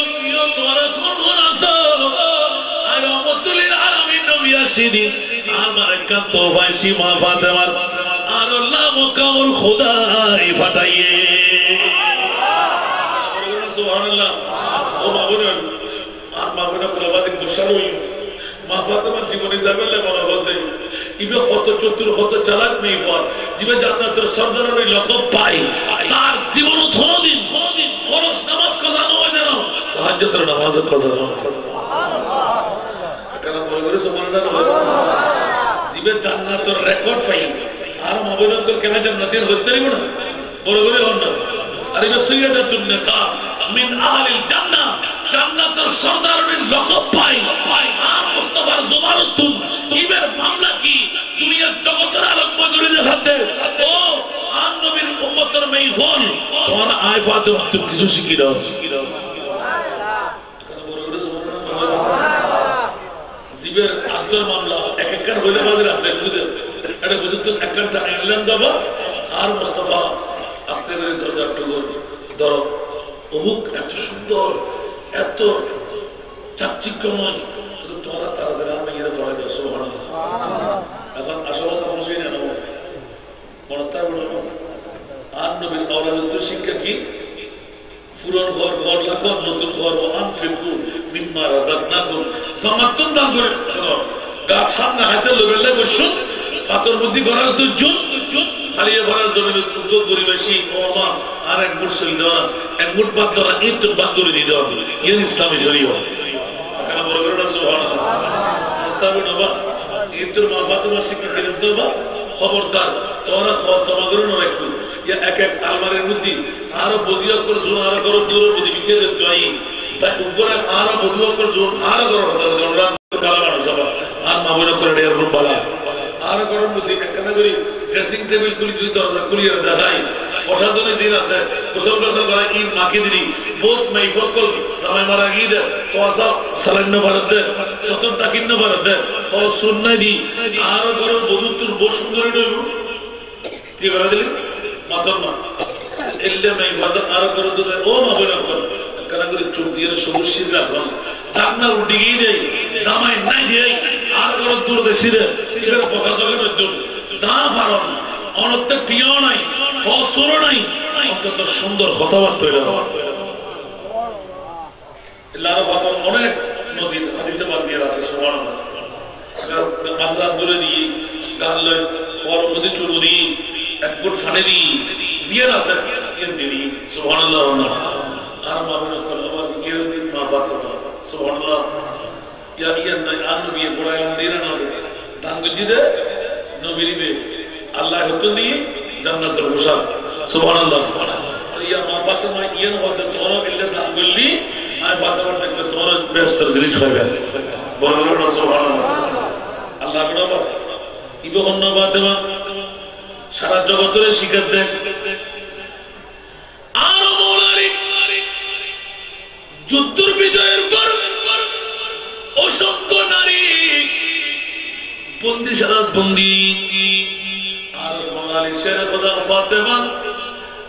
তোরা কোন আসো আর রহমাতুল আলামিন নবী আসিনি আমার একটা তোফা সীমা ফাতেমার আর আল্লাহ মুকামর খোদাই ফাটাইয়ে সুবহানাল্লাহ ও বাবুরা আর বাবুরা প্রবাসী গোসালই মা ফাতেমার জীবনে যাবেলে বড় হতে ইবে কত চতুর কত চালাক মেইফার জীবে জান্নাতের সরদারের লকব পাই সার জীবন কোনদিন ফরজ নামাজ কাজা নয় জানো তাহাজ্জুদের নামাজের কাজা নয় কেন বলে করে সুবহানাল্লাহ জীবে জান্নাতের রেকর্ড পাই আর মাবুলকর কেন জান্নাতের হতে পারিব না বড় করে হন না আর ইবে সাইয়্যিদাতুন নিসা মিন আহলিল জান্নাহ জান্নাতের সরদারের লকব পাই আর মুস্তাফার জমালতুন ইবের মামলা কি দুনিয়ার জগতের আলোকময় করে দেখাতে ও আর নবীর উম্মতের মেইফল তোমার আয় ফাতেমা তুমি কিছু শিখি দাও জীবের আত্মার মামলা এক এক হইলে বাজারে আছে বুঝে এটা বুঝে তো একটা এলাম দাবা আর মুস্তাফা আস্তে করে দরজাটুকু ধরো অমুক এত সুন্দর এত চাকচিক্যময় তোমরা তাড়াতাড়ি আমি এর ফলে সুবহানাল্লাহ এখন আসলে তো মুসলিম না মনতার বড় আর নবীর আওলাদের শিক্ষা কি পুরন ঘর ঘর লাগো নতুন ঘর আনফিকু মিম্মা রাযাকনাকুম সামাতুন দান করে গাছ সামনে হাতে লবেলে বসুন পাথর বুদ্ধি গরাজ দুজন খালিয়ে ভরাজ জমির উদ্যোগ পরিবেশী ওমা আর এক মুঠ সই দেওয়া এক মুঠ বাদ দেওয়া ঈদ তো বাদ করে দিয়ে দেওয়া ইয়ে ইসলামী শরীয়ত কেন বড় করে না সুবহানাল্লাহ তবে নবা ঈদের মা ফাতেমা শিক্ষা দিলেন তো খবরদার তোমরা তোমাদের না রাখো ইয়া এক এক আলমারির মধ্যে আরো বজিয়া করে জোন আরো করো দূরের মধ্যে বিকে দিতে আই তাই উপরে আরো বজিয়া করে জোন আরো করো জনরা বালা মানুষ সবাই আর মা বড় করে এর রূপ বালা আরো করো মধ্যে একখানা করে ড্রেসিং টেবিল খুলি দুই দরজা খুলিয়ে দেখাই প্রসাদনে দিন আছে গোসল গোসল করে ঈদ মাকে দিলি বহুত মাইফকল জামাই মারা ঈদ ফওয়াসা সালান্ন ভারত 70 টাকা কিন্ন ভারত ফও সুন্নাহ দি আরো করো বদুতুর বহু সুন্দর হইল কি করে দিলি মাতমা এল্লে মাইফাদ আরো করো তো ও মাবনা কর কানা করে চুপ দিয়ে সবুশি রাখলাম টাকনা উঠি গিয়ে দেই জামাই নাই দেই আর করো দূর দেশি রে এর পকা জগের জন্য যা ফারন অনত্য টিও নাই ফসর নাই অন্তত সুন্দর কথাবার্তা হইল আল্লাহর কথা অনেক নজির হাদিসে বাদ দিয়ে আছে সুবহানাল্লাহ মাথা দূরে দিয়ে গাল লয় খর মধ্যে চুল দিয়ে এক ফুট ফানে দিয়ে জিয়ার আছে জিয়ার দিয়ে সুবহানাল্লাহ আর মামুন করলো জিয়ার দিন মা ফাতেমা সুবহানাল্লাহ ইয়া নাই আর নবী বড়াই দিরা না দাঙ্গুজি দে নবীর বে আল্লাহ হতো দিয়ে জান্নাতের ঘোষণা সুবহানাল্লাহ ইয়া মা ফাতেমা ইয়ান হতে তোরা বিল্লে দান করলি আয় ফাতেমা দেখলে তোরা বেহেশতের জিনিস হবে বলো না সুবহানাল্লাহ আল্লাহ বড় ইবো হন্ন ফাতেমা সারা জগতের শিকার দেয় আর মৌলারি যুদ্ধের বিজয়ের পর অসংখ্য নারী বন্দি সারা বন্দি আর বাঙালি শেরে খোদা ফাতেমা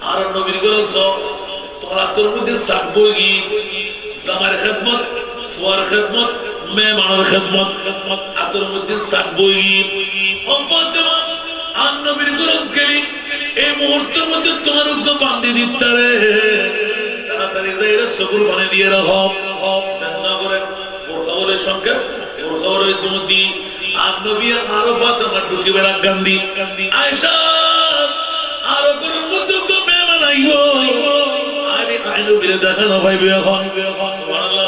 আর নবীর গরজ তোরা তোর মধ্যে সাকবই জামার খেদমত ফুয়ার খেদমত মেহমানের খিদমত আতর মধ্যে সাকবই ও ফাতেমা আর নবীর গোলাম কেলি এই মুহূর্তের মধ্যে তোমার উগ্র বান্ধি দিতারে তাড়াতাড়ি যাইরা সকল পানি দিয়ে রাখো না করে বোরখাওয়ালের সংখ্যা বোরখাওয়ালের দুমতি আর নবী আরো ফাতেমা ঢুকে বেড়া গান্ধী আয়েশা আরো গরুর মধ্যে তো মেহমান আইবো আরে আইনো বিরে দেখা না পাইবে এখন সুবহানাল্লাহ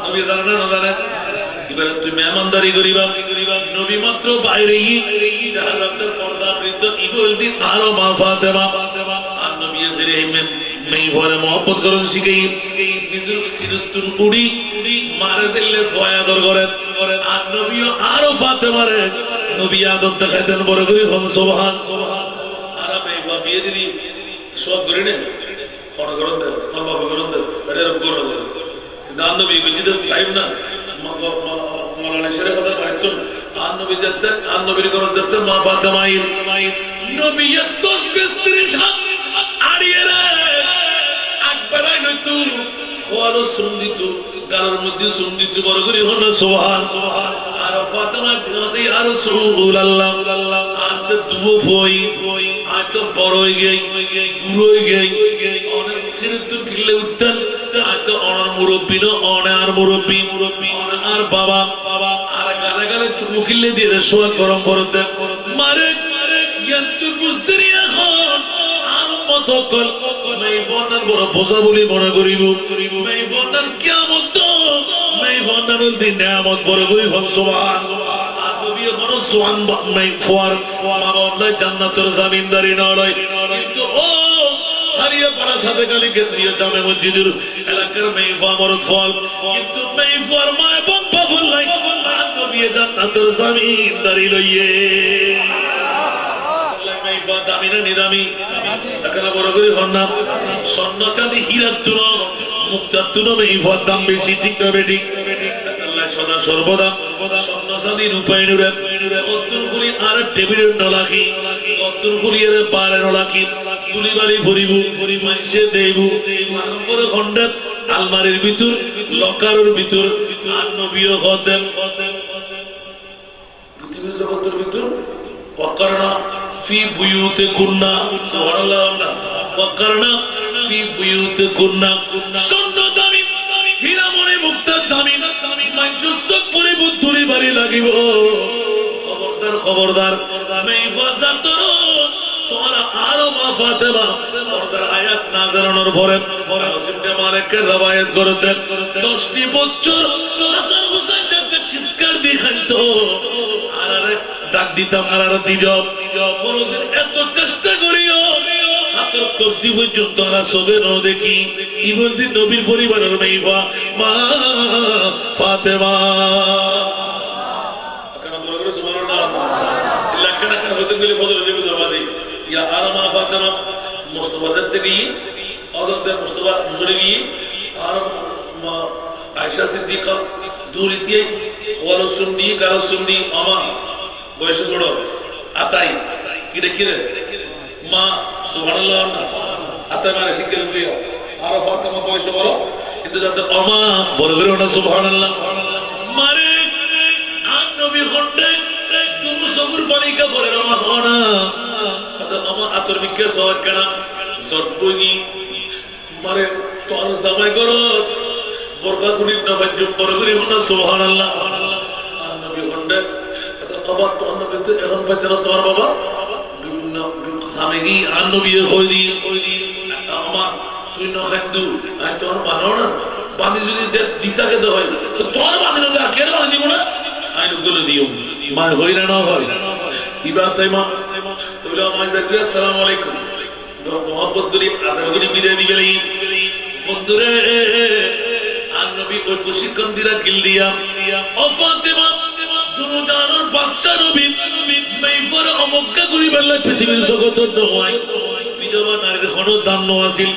নবী জানেন না জানেন এবারে তুই মেহমানদারি করিবা নবী মাত্র বাইরে জাহালাতের পর্দা বৃত ইবল দিন আরো মা ফাতেমা আর নবী এসে মেই ফরে মোহাম্মত করুন শিখাই নিজের সিরতুন উড়ি মারে দিলে ফয়াদর করেন আর নবী আরো ফাতেমারে নবী আদব দেখাইতেন বড় করে হন সুবহান আর আমি বিয়ে দিলি সব করে নে ফোন করুন দে ফোন বাবা করুন দে এর করুন দে দান নবী গজিদ সাহেব না মাওলানা শেরে কথা বলতেন আর নবী যেতে আর নবীর করতে যেতে মা ফাতেমাইর নবী 10 স্ত্রী সাথে আড়িয়ে রে আকবরাই নইতো খোয়ালো সুন্দিত গালের মধ্যে সুন্দিত বড় করে হন সুবহান আর ফাতেমা বিনতে আর রাসূলুল্লাহ আর তো দুও ফই আর তো বড় হয়ে গই বুড়ো হয়ে গই অনেক ছেলে তো খিলে উঠতেন আর তো অনার মুরব্বি না অনার মুরব্বি আর বাবা আর গালে গালে চুমু খিলে দিয়ে সোয়া গরম করতে মারে কিন্তু বুঝতে নি এখন আর মত কল মেই ফোনার বড় বোঝা বলি মনে করিব মেই ফোনার কিয়ামত মেই ফোনার দিন নিয়ামত বড় করি হন সুবহান আর নবী এখন সুবহান মেই ফোয়ার মাওলা জান্নাতের জামিনদারি নয় কিন্তু ও হারিয়ে পড়া সাথে কালী কেন্দ্রীয় জামে মসজিদের এলাকার মেই ফামরত ফল কিন্তু মেই ফোয়ার মা এবং বাবুল লাই আর নবী জান্নাতের জামিনদারি লইয়ে মেই ফা দামি না নিদামি এখানে বড় করে হন না স্বর্ণ চাঁদি হীরার তুলো মুক্তার তুলো মেই ফোয়ার দাম বেশি ঠিক না বেঠিক আল্লাহ সদা সর্বদা স্বর্ণ চাঁদি রূপাই নুরে অত্তর খুলি আর টেবিলের নলাকি অত্তর খুলি এর পারে নলাকি তুলি বালি ভরিব মানুষে দেইব পরে খন্ডের আলমারির ভিতর লকারের ভিতর আর নবীও খদেম পৃথিবীর জগতের ভিতর ওয়াকারনা ফি বুয়ুতিকুন্না সুবহানাল্লাহ ওয়াকারনা ফি বুয়ুতিকুন্না স্বর্ণ দামি হীরা মণি মুক্তার দামি মানুষ সব পরিবুত তুলি বাড়ি লাগিব খবরদার মেই ফাজাতর তোমরা আরো মা ফাতেমা পর্দার আয়াত নাযিলের পরে মুসলিমে মালিকের রওয়ায়াত করতে 10টি বছর হাসান হুসাইন দেখতে চিৎকার দিয়ে খাইতো আর ডাক দিতাম আর দিজব কোনদিন এত চেষ্টা করিও হাতের কবজি পর্যন্ত আমরা সবে ন দেখি ইবল দিন নবীর পরিবারের মেইফা মা ফাতেমা কেন বলে করে সুবহানাল্লাহ লাখানা কেন হতে গেলে বদলে দেবে জবাদি ইয়া আর মা ফাতেমা মুস্তাফা যেতে গিয়ে অদরদের মুস্তাফা জুড়ে গিয়ে আর মা আয়েশা সিদ্দিকা দূরিতে খোয়াল সুন্নি গাল সুন্নি আমা বয়স ছোট আতাই কি দেখিরে মা সুবহানাল্লাহ আতাই মানে শিখে দিও আর ফাতেমা বয়স বড় কিন্তু যাতে আমা বড় করে ওটা সুবহানাল্লাহ মারে আর নবী খন্ডে তুমি সবুর পানিকা করে আমা হনা ফাতেমা আমা আতর মিকে সওয়াত কেনা জটবনি মারে তোর জামাই করো বরকা কুড়ি নবাজ্য বড় করে ওটা সুবহানাল্লাহ আর নবী খন্ডে বাবা তোর নবী তো এখন পর্যন্ত তোমার বাবা বিভিন্ন আমি কি আর নবী কই দি আমার তুই না খাইতু আর তোর মানো না বানি যদি দিতাকে তো হয় তো তোর বানি না কেন বানি দিব না আই লোকগুলো দিও মা হই না না হয় ইবা তাইমা তো বলে আমার জাকি আসসালামু আলাইকুম মোহাম্মদ করি আদর করি বিদায় দিবে লাগি বন্ধুরে আর নবী ওই প্রশিক্ষণ দিরা কিল দিয়া ও ফাতেমা দুনো জানার বাদশা নবী মেইফর অমক্কা করি বেলা পৃথিবীর জগত নয় বিধবা নারীর কোনো দাম ন আছিল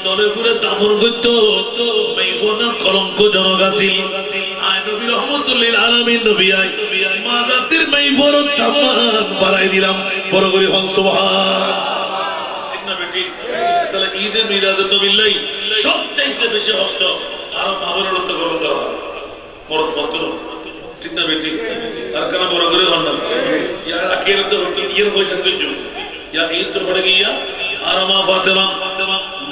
চলে ফুরে দাফন করত মেইফর কলঙ্ক জনক আছিল আয় নবী রহমতুল্লিল আলামিন নবী আয় মা জাতির মেইফর তামান বাড়াই দিলাম বড় করে হন সুবহান ঠিক না বেটি তাহলে ঈদে মিলাদুন নবীর লাই সবচেয়ে বেশি কষ্ট আর মাহবুবের উত্তর করা হয় মরদ কত ঠিক না বেটি আর কেন বড় করে হন না ইয়ার আখের তো ইয়ের পয়সা কিছু ইয়া ঈদ তো পড়ে গিয়া আর মা ফাতেমা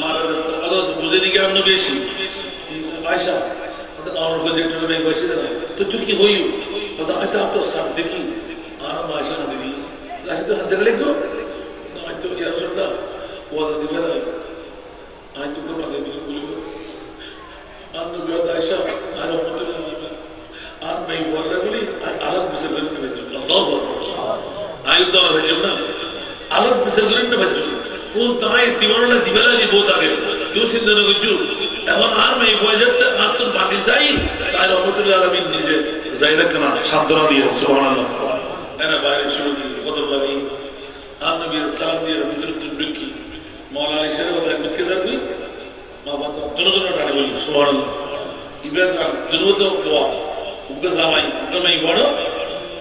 মারা যেত আদত বুঝে দিকে আমরা বেশি আয়শা আমার কোন দেখতে নেই পয়সা দেয় তো তুই কি হইও কথা আতা তো সব দেখি আর মা আয়শা দিবি লাসে তো হাত দেখলে তো আমি তো ইয়া রাসূলুল্লাহ ওয়াদা দিবে না আমি তো কোনো কথা বলবো আর নবী আয়শা আর রহমতুল্লাহ আর ভাই বললাগুলি আলাদা বিষয় করে নেবেন আল্লাহু আকবার আয়ু তো ভেজব না আলাদা বিষয় করে নেবেন কোন তাই তিমারলা দিবেলা দি বহুত আগে তুই চিন্তা না করছো এখন আর ভাই ফয়জাত আর তোর বাকি চাই তাই রহমতুল্লাহ আলামিন নিজে যাইরা কেন সান্তনা দিয়ে সুবহানাল্লাহ এনা বাইরে শুরু কদর লাগি আর নবী সালাম দিয়ে ফিতরতুল বিকি মাওলানা ইশারা কথা বিকে যাবি মা বাবা দুনো টানে বলি সুবহানাল্লাহ ইব্রাহিম দুনো তো দোয়া উকে জামাই বড়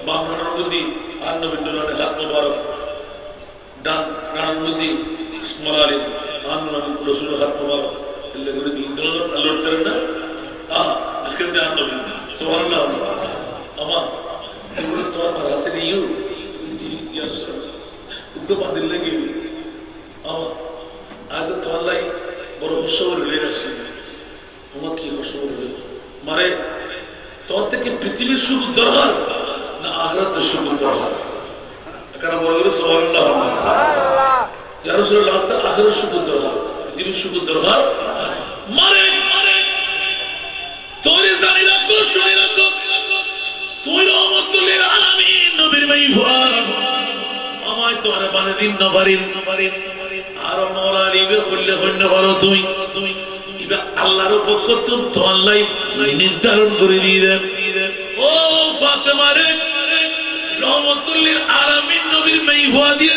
বামনার নদী আর নবীর নূরের হাত মোবারক ডান নদী মালালি আর নবীর রাসূলের হাত মোবারক এলে করে দিন দুনো লড়তে না বিস্কিট আর নবী সুবহানাল্লাহ আমার এগুলো তো আমার কাছে নেই জি ইয়া রাসূলুল্লাহ উকে বাঁধিল লাগি আমার আজ তো আল্লাহ বড় খুশি হয়ে গেছে আমার কি খুশি হয়ে মারে তোর থেকে পৃথিবীর সুখ দরকার না আখিরাতের সুখ দরকার কারণ বললো সুবহানাল্লাহ ইয়া রাসূলুল্লাহ তা আখিরাতের সুখ দরকার পৃথিবীর সুখ দরকার মারে তোরে জানি না তো শুনি না তো তুই রহমতুল লিল আলামিন নবীর মাইফার আমায় তো আর বানে দিন না পারিন আর মাওলা লিবে খুললে পারো তুই ইবা আল্লাহর পক্ষ তো আল্লাহ নির্ধারণ করে দিয়ে দেন ও ফাতেমা রে রহমতুল লিল আলামিন নবীর মাইফা দিয়ে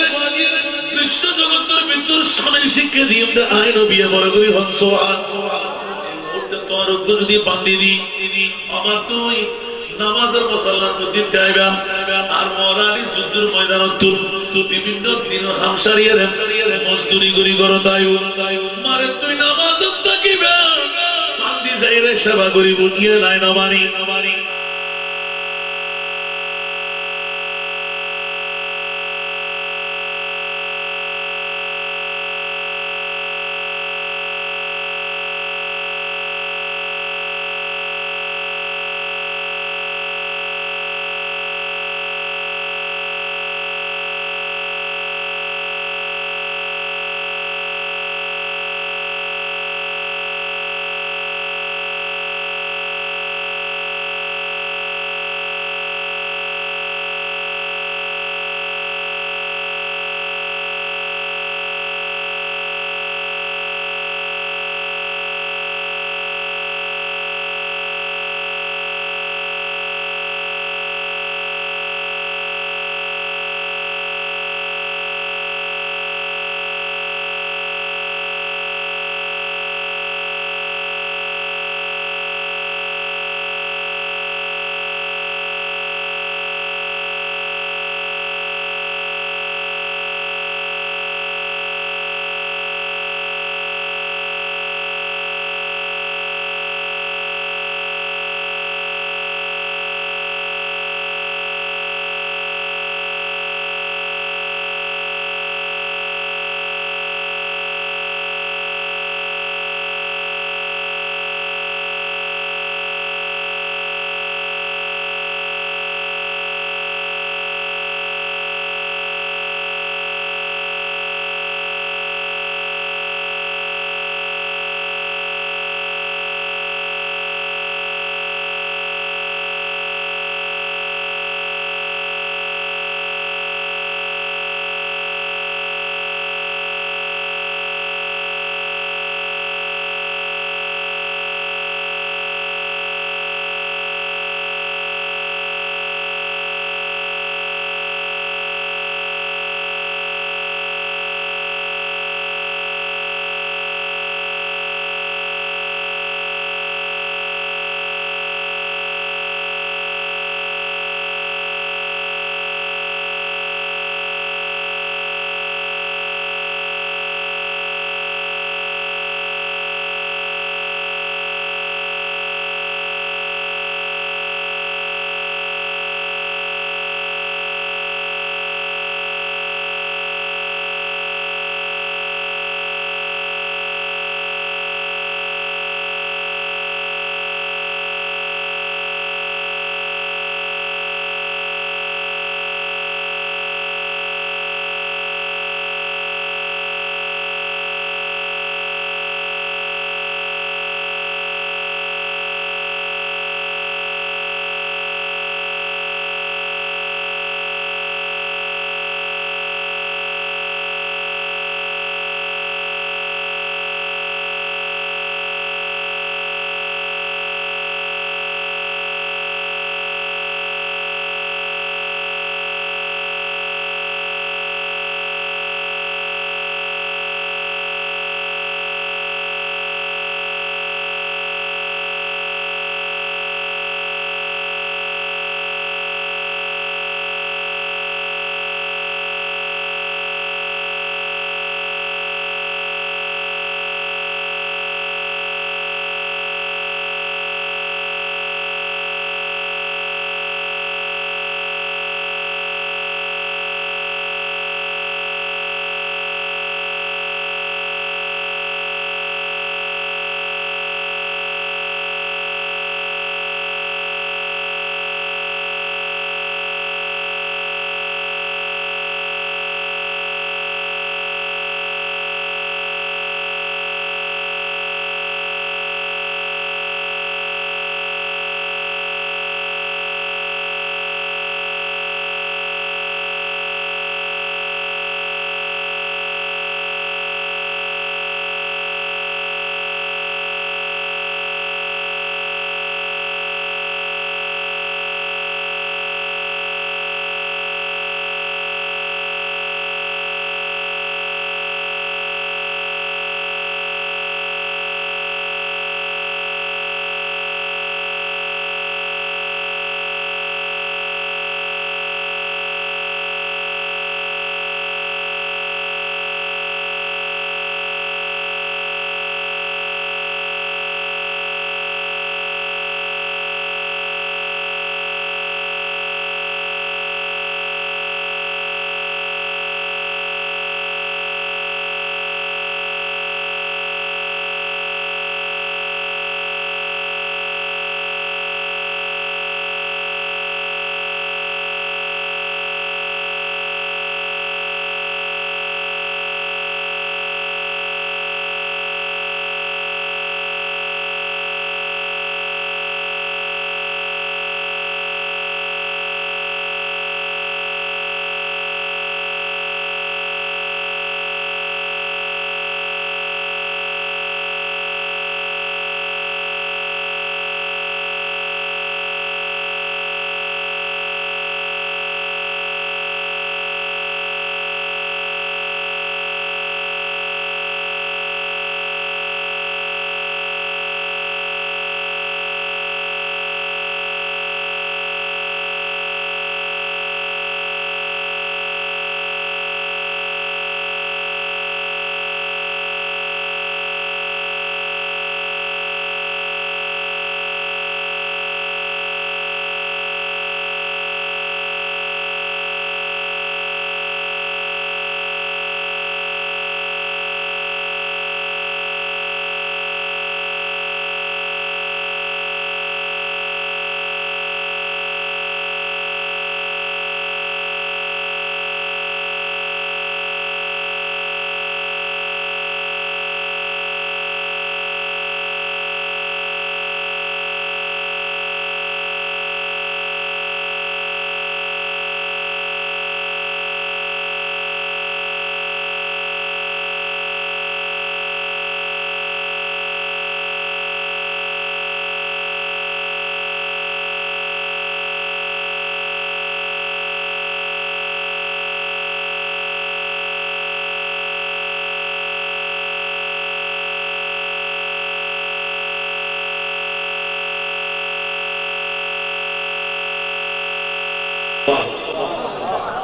বিশ্ব জগতের ভিতর স্বামীর শিক্ষা দিয়ে আয় নবী বড় করে হন সুবহান মুহূর্তে তোর যদি বান্ধি দি আমার তুই নামাজের মুসল্লার মধ্যে যাইবা আর মরালি যুদ্ধের ময়দানত তুই বিভিন্ন দিন হামসারিয়ার মজদুরি করি করো তাই মারে তুই নামাজত থাকিবা বান্ধি যাইরে সেবা করি বুঝিয়ে নাই না মানি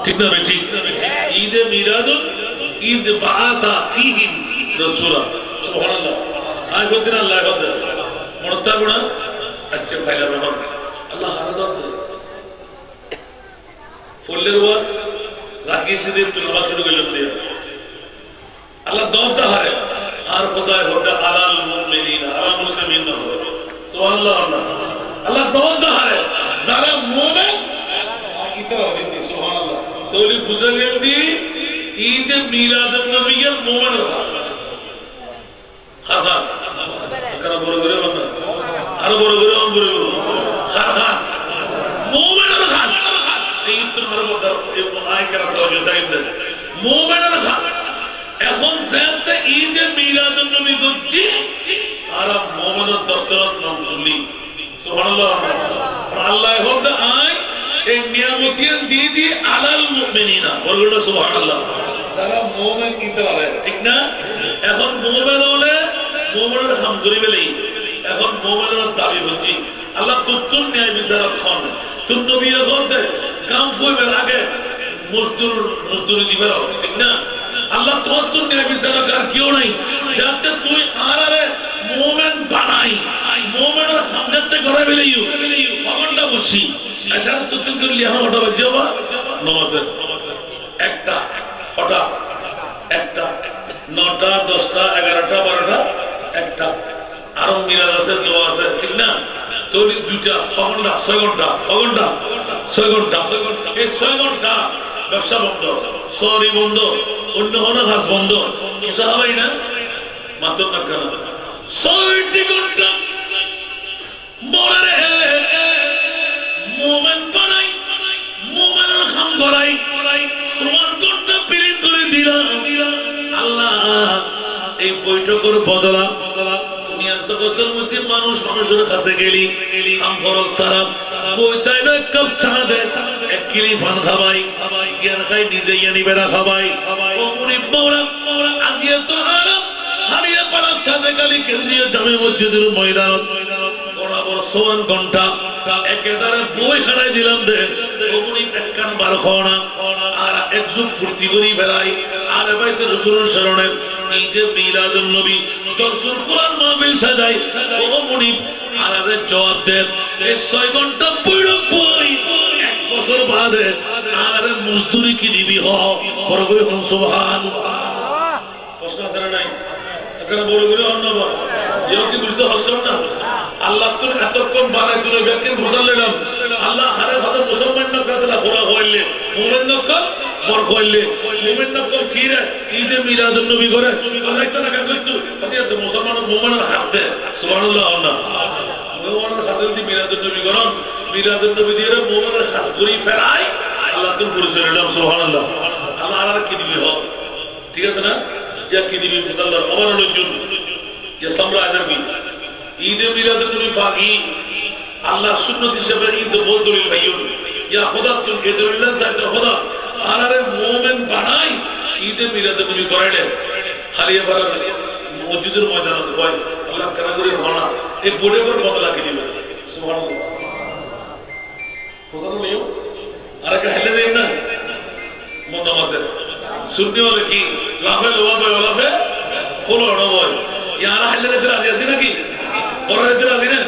ঠিক না ভাই? ঠিক ঈদে মিলাদুন ঈদ বাআতা ফীহিম রাসূলা সুবহানাল্লাহ আয় করতেন আল্লাহ করতেন মরতা গুণা আচ্ছা ফাইলা রহমান আল্লাহ হারাদাত ফুলের ওয়াজ রাখিয়েছে দিয়ে তুলবা শুরু করলেন দিয়ে আল্লাহ দমটা হারে আর খোদায় হোটা আলাল মুমিনিন আলাল মুসলিমিন না হয় সুবহানাল্লাহ আল্লাহ দমটা হারে যারা মুমিন ইতারা দিতে সুবহানাল্লাহ তাহলে বুঝা গেল দি ঈদ মিলাদুন নবীর মুমিনের খাস খাস কারা বড় করে বন্ধ আর বড় করে অন বড় খাস মুমিনের খাস এই তোমার মধ্যে আয় করা তো জায়গা মুমিনের খাস এখন জানতে ঈদ মিলাদুন নবী করছি আর মুমিনের দস্তরত নাম তুলি সুবহানাল্লাহ আল্লাহ হতে আয় এই নিয়ামতিয়ান দি আলাল মুমিনিনা বললো সুবহানাল্লাহ যারা মুমিন ইতরা ঠিক না এখন মুমিন হলে মুমিনের হাম করিবে লাগি এখন মুমিনের দাবি হচ্ছে আল্লাহ তুতুন ন্যায় বিচারক হন তুম নবী হতে কাম ফুইবের আগে মজদুরি দিবেন ঠিক না আল্লাহ তুতুন ন্যায় বিচারক আর কেউ নাই যাতে তুই আরে মুমিন বানাই মুমিনের হামজাতে করাবে লাগি খবরটা বসি আশার তুতুন করলি হামটা বাজবা নমাজের একটা হঠাৎ একটা 9টা 10টা 11টা 12টা একটা আরো মিলাদ আছে দোয়া আছে ঠিক না তোর দুইটা ঘন্টা 6 ঘন্টা 6 ঘন্টা এই 6 ঘন্টা ব্যবসা বন্ধ সরি বন্ধ অন্য কোনো কাজ বন্ধ কিছু হবে না মাত্র না কেন 6 ঘন্টা মরে মোমেন বানাই মোমেনের খাম করাই সুবর্ণটা পিরিত করে দিলাম আল্লাহ এই বৈঠকের বদলা দুনিয়ার জগতের মধ্যে মানুষ মানুষের কাছে গেলি খাম খরচ ছাড়া বইতাই না কাপ চা দে এক কিলি ফান খাবাই সিয়ার খাই নিজে ইয়ানি বেড়া খাবাই ও মুনিব মাওলা আজিয়া তো আলাম হারিয়ে পড়া সাদে কালি কেন্দ্রীয় জামে মসজিদের ময়দানত বরাবর 6 ঘন্টা একেবারে বই খাড়াই দিলাম দে ওমনি একখান বার খাওয়া আর একজন ফুর্তি করি ফেলাই আর বাইতে রাসূলের শরণে ঈদে মিলাদুন নবী দরসুল কোরআন মাহফিল সাজাই ওমনি আর জবাব দেন এই 6 ঘন্টা পড়ো বই 1 বছর বাদে আর মজদুরি কি দিবি হ বড় করে সুবহানাল্লাহ কষ্ট আছে না নাই এখানে বড় করে অন্যবার ইও কি বুঝতে হচ্ছে না আল্লাহ তোর এতক্ষণ বানাই তুলে ব্যাকে বুঝালেন আল্লাহ হারে হাতে মুসলমান না কাতলা খোরা হইলে মুমিন নকল বর হইলে মুমিন নকল কি রে ঈদে মিলাদুন নবী করে আল্লাহ একটা টাকা কইতো তাতে মুসলমান মুমিনের হাসতে সুবহানাল্লাহ না মুমিনের হাতে দি মিলাদুন নবী করন মিলাদুন নবী দিয়ে মুমিনের হাস করি ফেরাই আল্লাহ তোর পরিচয় দিলাম সুবহানাল্লাহ আল্লাহ আর কি দিবি হ ঠিক আছে না ইয়া কি দিবি আল্লাহর অবরণের জন্য ইয়া সামরা আজমি ঈদে মিলাদুন নবী ফাগি আল্লাহ সুন্নাত হিসেবে ঈদ বল দলিল ভাইও ইয়া খোদা তুম ইদুল্লাহ সাইদ খোদা আরে মুমিন বানাই ঈদে মিলাদুন নবী করাইলে হারিয়ে পারা মসজিদের ময়দানত কয় আল্লাহ কেন করে হনা এই বোর্ডে পর বদলা কি দিবে সুবহানাল্লাহ খোদা নিও আর কে হেলে দেন না মনমাতে সুন্নি হলে কি লাফে লোয়াবে লাফে ফুল ওড়াবয় ইয়ারা হেলে দিতে রাজি আছে নাকি বড় দিতে রাজি না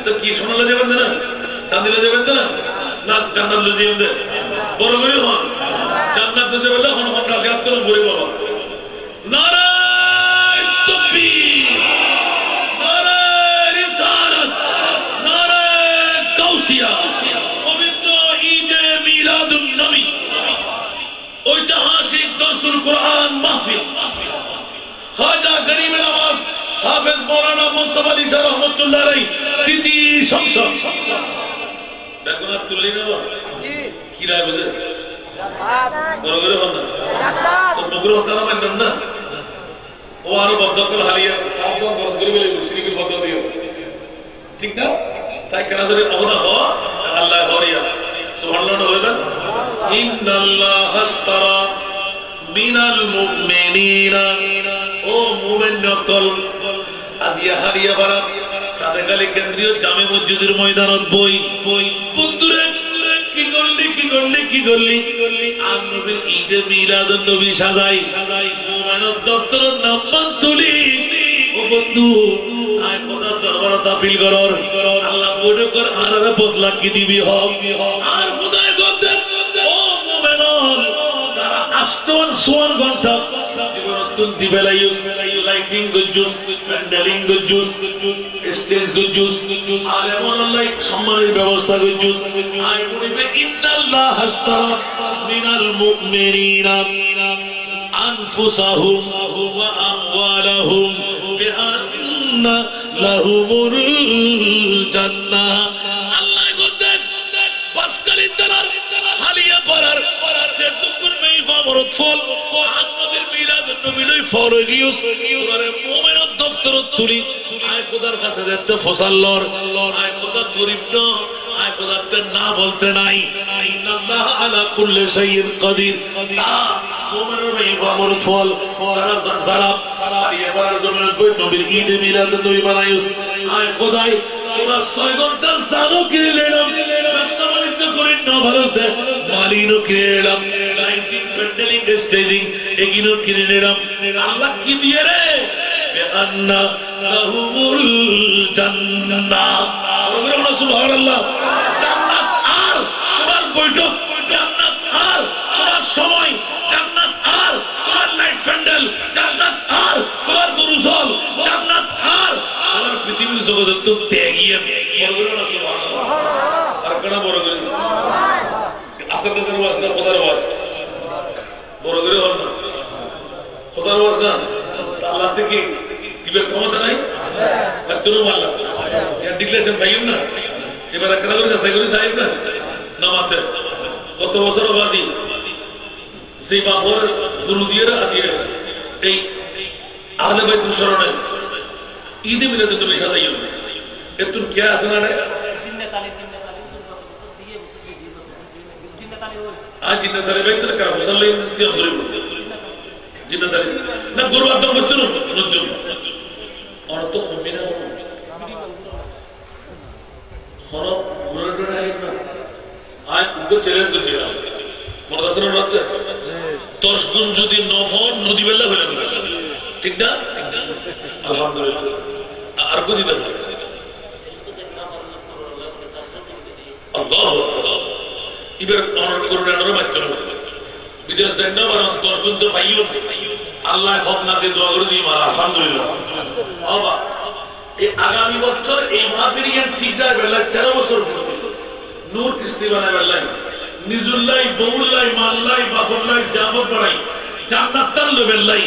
তো কি শোনালে যাবেন না শান্তিলে যাবেন না না জান্নাত লয়ে যাবেন বড় করে হন জান্নাত লয়ে যাবেন হন হন রাজি আত্মর ভরে বাবা নারায়ে তাকবীর নারায়ে রিসালাত নারায়ে গাউসিয়া পবিত্র ঈদে মিলাদুন নবী ঐতিহাসিক দরসুল কোরআন মাহফিল খাজা গরিব নওয়াজ হাফেজ মাওলানা মুস্তাফা আলী শাহ রহমাতুল্লাহ আলাইহি স্মৃতি সংসদ বেগুনা তুললি না জি কি রায় বলে বড় হন না তো বগুড়া হতারা মানন না ও আরো বদ্ধকল হালিয়া সাহায্য বন্ধ করে বলে মুশরিকের বদ্ধ দিও ঠিক না সাই কেন ধরে ওহদা হ আল্লাহ হরিয়া সুবহানাল্লাহ হইবেন ইন্নাল্লাহ হাসতারা মিনাল মুমিনিনা ও মুমিন নকল আজিয়া হারিয়া বারা সাদেক আলী কেন্দ্রীয় জামে মসজিদের ময়দানত বই বন্ধুরে কি করলি কি করলি আর নবীর ঈদে মিলাদুন নবী সাজাই মোমেনের দফতরের নাম্বার তুলি ও বন্ধু আয় খোদার দরবারে আপিল করর আল্লাহ বড় কর আর বদলা কি দিবি হক আর খোদায় গদে ও মোমেনল তারা আষ্টন সোয়ান ঘন্টা জীবনতুন দিবেলাইস লাইটিং গজুস প্যান্ডেলিং গজুস স্টেজ গজুস আর এমন লাইক সম্মানের ব্যবস্থা গজুস আয় বলিবে ইন্নাল্লাহ হাস্তারা মিনাল মুমিনিনা আনফুসাহুম ওয়া আমওয়ালাহুম বিআন্না লাহুমুল জান্নাহ আল্লাহ গদে বাসকারী তারার হালিয়া পারার সে তুকুর মেই ফামরত ফল নবীর মিলাদ নবী লই ফল গিয়স করে মুমিনের দফতরত তুলি আয় খোদার কাছে যেতে ফসাল্লর আয় খোদা গরিব না আয় খোদাতে না বলতে নাই ইন্নাল্লাহ আলা কুল্লি শাইইন কাদির মুমিনের মেই ফামরত ফল তারা যারা হালিয়া পারার জন্য নবীর ঈদে মিলাদ নবী বানাইস আয় খোদাই তোরা 6 ঘন্টার জানো কিনে নিলাম ব্যবসা বাণিজ্য করে না ভালো দে মালিনও কিনে নিলাম লাইটিং প্যান্ডেলিং স্টেজিং এগুলো কিনে নিলাম আল্লাহ কি দিয়ে রে বেআন্না লাহুমুল জান্নাহ বলুন সুবহানাল্লাহ জান্নাত আর তোমার বৈঠক জান্নাত আর তোমার সময় জান্নাত আর তোমার লাইট প্যান্ডেল জান্নাত আর তোমার গুরুজল জান্নাত আর আমার পৃথিবীর জগতে তো ত্যাগিয়ে বলুন না সুবহানাল্লাহ আর কেন বড় করে আসল কথা ওয়াজ না খোদার ওয়াজ বড় করে হল না খোদার ওয়াজ না আল্লাহ থেকে দিবের ক্ষমতা নাই এতনো আল্লাহ এর ডিক্লেরেশন পাইম না এবার কেন করে যাচাই করে সাহেব না নামাতে কত বছর বাজি সেই বাপর গুরু দিয়ে আজিয়ে এই আহলে বাইতুর শরণে ঈদে মিলাদুন নবী সাজাইও এত কি আছে না রে আজ জিন্নাতারে বাইতুল কারা মুসাল্লিন তি ধরে জিন্নাতারে না গুরু আদম করতে নজুম আর তো খমিনা হলো গুরু নাই না আজ উগো চ্যালেঞ্জ করছে মরদাসের রাতে 10 গুণ যদি নফল নদী বেলা হইল ঠিক না আলহামদুলিল্লাহ আর কো দিতে আল্লাহু আকবার ইবার অনার করুণার মাধ্যমে বিদেশ যায় না বরং 10 গুণ তো পাইও আল্লাহ হক না যে দোয়া করে দিই মারা আলহামদুলিল্লাহ বাবা এই আগামী বছর এই মাহফিলের ঠিকঠাক বেলা 13 বছর পূর্তি নূর কিস্তি বানায় বেলায় নিজুল্লাহ বউল্লাহ মাল্লাহ বাফুল্লাহ জামত বানাই জান্নাতাল বেলায়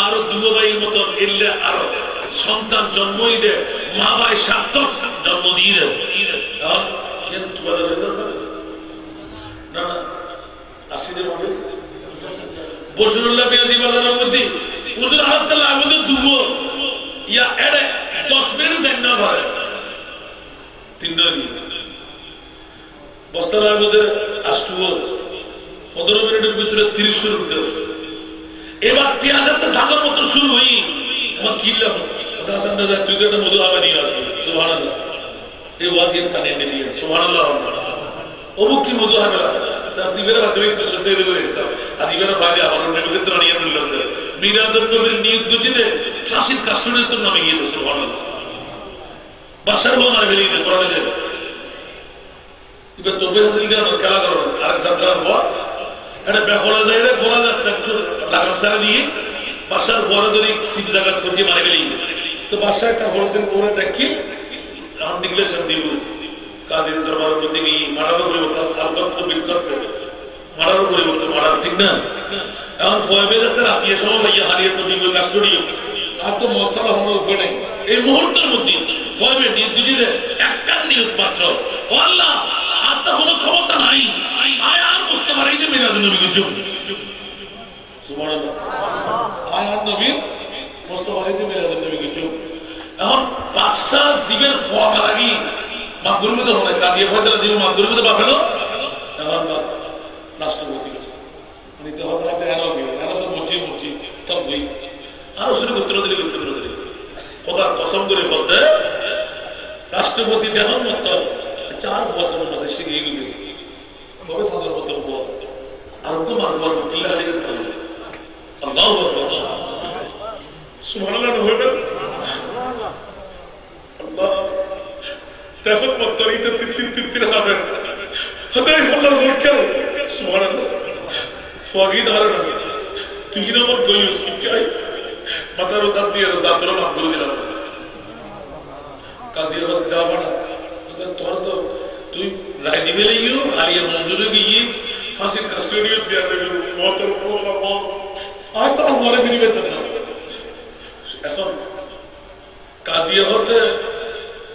আর দুগো ভাইয়ের মত এলে আর সন্তান জন্মই দে মা ভাই সার্থক জন্ম দিয়ে দে আর এর কি বলা না না আসিদে হবে বসুরুল্লাহ বিয়াজি বাজারের মধ্যে উজুর আল্লাহ আমাদের দুগো ইয়া এড়ে 10 মিনিট জান্না ভাই তিনডি বস্তার মধ্যে আসটুও 15 মিনিটের ভিতরে 30 শুরু করতে এবার 3000 সাগর মত শুরু হই আমার কিল্লা কথা সন্ধ্যা যায় তুই একটা মধু হবে নিয়ে আসবে সুবহানাল্লাহ এই ওয়াজিব কানে দিয়ে সুবহানাল্লাহ ওবু কি মধু হবে তার দিবের মাধ্যমে তো সত্যি করে ইসলাম আজিবের বাইরে আমার নবীর তো নিয়ে নিলাম মিলাদুন নবীর নিয়ত গুজিতে ফাঁসির কাস্টডির তো নামে গিয়ে সুবহানাল্লাহ বাসার বউ মারে ফেলি দে কোরআনে দে এবার তবে হাসিল কেন খেলা করো আরেক ছাত্রার পর এটা বেখলা যায় রে বলা যাচ্ছে একটু লাগাম সারা দিয়ে বাসার পরে যদি সিপ জায়গা সবজি মারে ফেলি তো বাসায় একটা হোলসেল করে দেখি এখন ডিক্লেরেশন দিব কাজের দরবারের মধ্যে গিয়ে মারারও পরিবর্তন আলকাত্র বিক্ষত মারারও পরিবর্তন মারার ঠিক না এখন ফয়েবে যাতে রাতিয়ে সময় ভাইয়া হারিয়ে তো ডিঙ্গল কাস্টডিও আর তো মশলা হওয়ার উপায় নেই এই মুহূর্তের মধ্যে ফয়েবে নিয়ে দুজিদের একটা নিয়ত মাত্র ও আল্লাহ আর তো কোনো ক্ষমতা নাই আয় আর বুঝতে পারি যে মিলাদুন নবীকে চুপ সুবহানাল্লাহ আয় আর নবী বুঝতে পারি যে মিলাদুন নবীকে চুপ এখন পাঁচটা জীবের ফোয়া লাগি মাগরিবে হলে কাজিয়ে ফয়সালা দিব মাগরিবে বাফেলো এখন রাষ্ট্রপতি কাছে নিতে হবে হাতে এনো দিও এনো তো মুচি তব দুই আর শুরু করতে দিলে খোদা কসম করে বলতে রাষ্ট্রপতি দেখুন মত 4 বছরের মধ্যে শিখে গেছে তবে সাদার মতো হওয়া আর কো মারবার কিল্লা আলী করতে হবে আল্লাহু আকবার সুবহানাল্লাহ হবে আল্লাহ দেখো মত্তরিতে তিন হবে হাদাই আল্লাহর ভোট কেন সুবহানাল্লাহ ফাগিদ হারানা তুই না মত কইস কি আই মাথার উদার দিয়ে জাতর মাফুল দিলাম কাজী হক যাবা না তোর তো তুই রায় দিবে লাগিও হারিয়ে মঞ্জুরে গিয়ে ফাঁসির কাস্টোডিয়াল দেয়া দেবে মতের প্রবলা মত আর তো মরে ফিরিবে না এখন কাজী হতে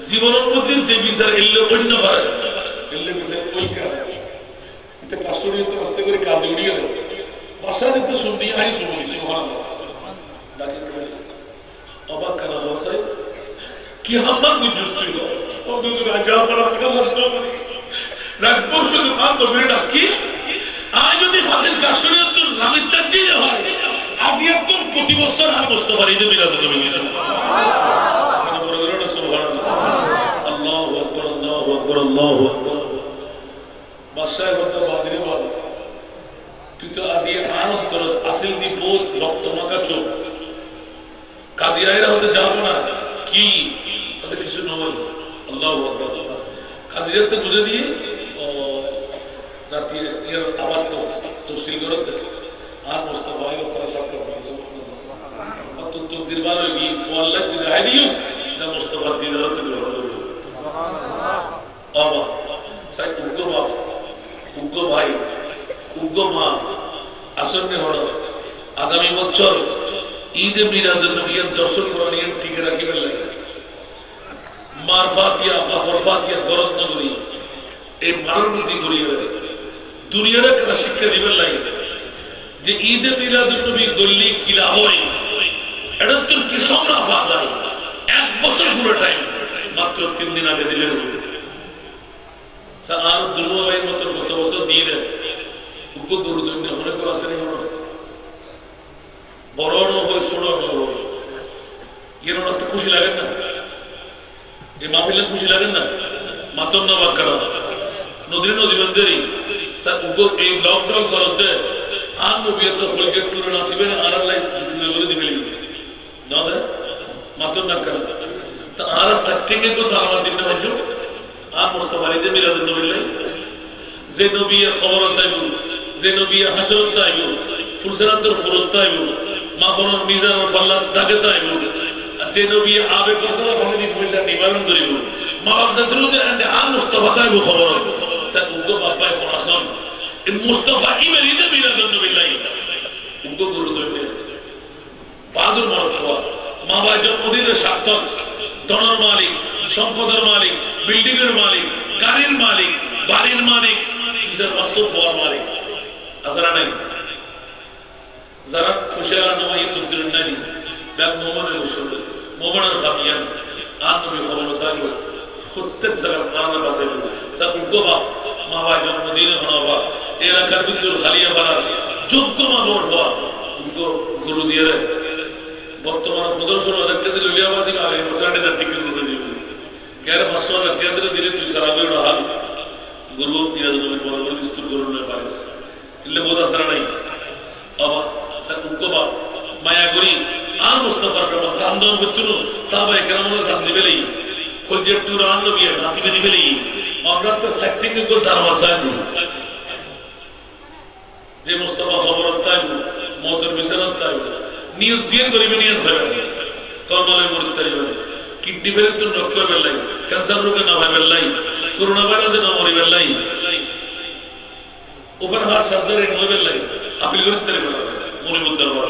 জীবনের মধ্যে যে বিচার এলে করি না পারে এলে বিচার ওই কাজ এটা কাস্টোডিয়াল তো আস্তে করে কাজে উড়িয়ে গেল বাসায় তো শুনতে আই শুনি সুবহানাল্লাহ অবাক করা হচ্ছে কি হাম্মা কুछ जुस्ती हो और दूसरा जा पर अपना हंसना রাখবো শুধু মাত্র বেটা কি আজ যদি ফাসিল কাস্টোডিয়াল তো নামে তাজ্জি হয় আফিয়াত কোন প্রতি বছর আর মুস্তাফার ঈদে মিলাদ নবী মানে বড় বড় সুবহানাল্লাহ আল্লাহু আকবার আল্লাহু আকবার আল্লাহু আকবার বাদশাহ বলতে বাদরে বল তুই তো আজ এই আনন্তর আসল দি বহুত রক্ত মাখা চোখ কাজী আইরা হতে যাব না কি তাদের কিছু নয় আল্লাহু আকবার কাজী তো বুঝে দিয়ে রাতে এর আবার তো তফসিল করতে আর মুস্তাফা এর ফরাসা করে সুবহানাল্লাহ তো দিরবার হই ফওয়াল্লাহ তুই হাদিয়স দা মুস্তাফা দিদারত সুবহানাল্লাহ আবা সাই উগো বাপ উগো ভাই উগো মা আসন্ন হলো আগামী বছর ঈদে মিলাদুন নবীর দর্শন করার নিয়ত টিকে রাখিবেন লাগে মারফাতিয়া বা ফরফাতিয়া গরত নগরী এই মানবতি করিয়ে দুনিয়ার একটা শিক্ষা দিবেন লাগে যে ঈদে মিলাদুন নবী গল্লি কিলা হয় এটা তো কি সংরাফা যায় এক বছর পুরো টাইম মাত্র 3 দিন আগে দিলেন আর দুর্গা ভাইয়ের মতো গত বছর দিয়ে দেয় উপ গুরুদন্য অনেক আছে বড় হয় ছোট হয় এর তো খুশি লাগে না এই মাহফিলে খুশি লাগে না মাতম না বাক্কারা নদীর নদী বন্ধেরই স্যার উপ এই লকডাউন সরতে আর নবীয় তো হলকে টুরে না দিবেন আর আল্লাহ টুরে করে দিবে না দে মাতম না করে তো আর সেটিং এ তো সালাম দিতে হয় আর মুস্তাফা ঈদে মিলাদুন নবী লাই যে নবী খবর চাইব যে নবী হাসর চাইব ফুলসরাতের ফুরত চাইব মাফনের মিজান ফাল্লাত দাগে চাইব যে নবী আবে কসরা ফানি পয়সা নিবারণ করিব মা বাপ জাতরুদে আর মুস্তাফা চাইব খবর স্যার উগো বাবাই ফরাসন এই মুস্তাফা ঈদে মিলাদুন নবী লাই উগো গুরু দইবে বাদুর মারফা মা বাবা জন্মদিনের সার্থক ধনের মালিক সম্পদের মালিক বিল্ডিং এর মালিক গাড়ির মালিক বাড়ির মালিক কিসের মাসুফ হওয়ার মালিক আসরা নাই যারা খুশিয়ার নয় তকদির নারী ব্যাগ মোমনের উসুল মোমনের খামিয়ান আর নবী খবর থাকবে প্রত্যেক জায়গায় আলাদা বাসে সব উগবা মা বাবা জন্মদিনে হওয়া এলাকার ভিতর খালিয়া বাড়ার যোগ্য মা বড় হওয়া উগো গুরু দিয়ে দেয় বর্তমানে 15,000 টাকা দিলে লিয়াবাদি আগে 5,000 টাকা করে দিবে কেন 5,000 টাকা দিলে তুই সারা বের হাল গুরু মিলাদ নবীর বড় বড় স্কুল গুরু না পারিস ইল্লে বোধ আসরা নাই আবা সাকুবা মায়া করি আর মুস্তাফার প্রভু সান্দন ভিতরু সাহাবায়ে কেরামরা জান দিবেলি খুলজে টুরান নবী নাতি দিবেলি আমরা তো সেটিং কো সারা মাসানি যে মুস্তাফা খবর তাই মতের বিচারত তাই নিউজ জিয়ান করিবে নিয়ত ধরে কর্মলে মরতে পারিবে কিডনি ফেলে তো ডক্টর বেলাই ক্যান্সার রোগে না হয় বেলাই করোনা ভাইরাসে না মরি বেলাই ওপেন হার্ট সার্জারি না বেলাই আপিল করতে পারিবে মনিবুর দরবার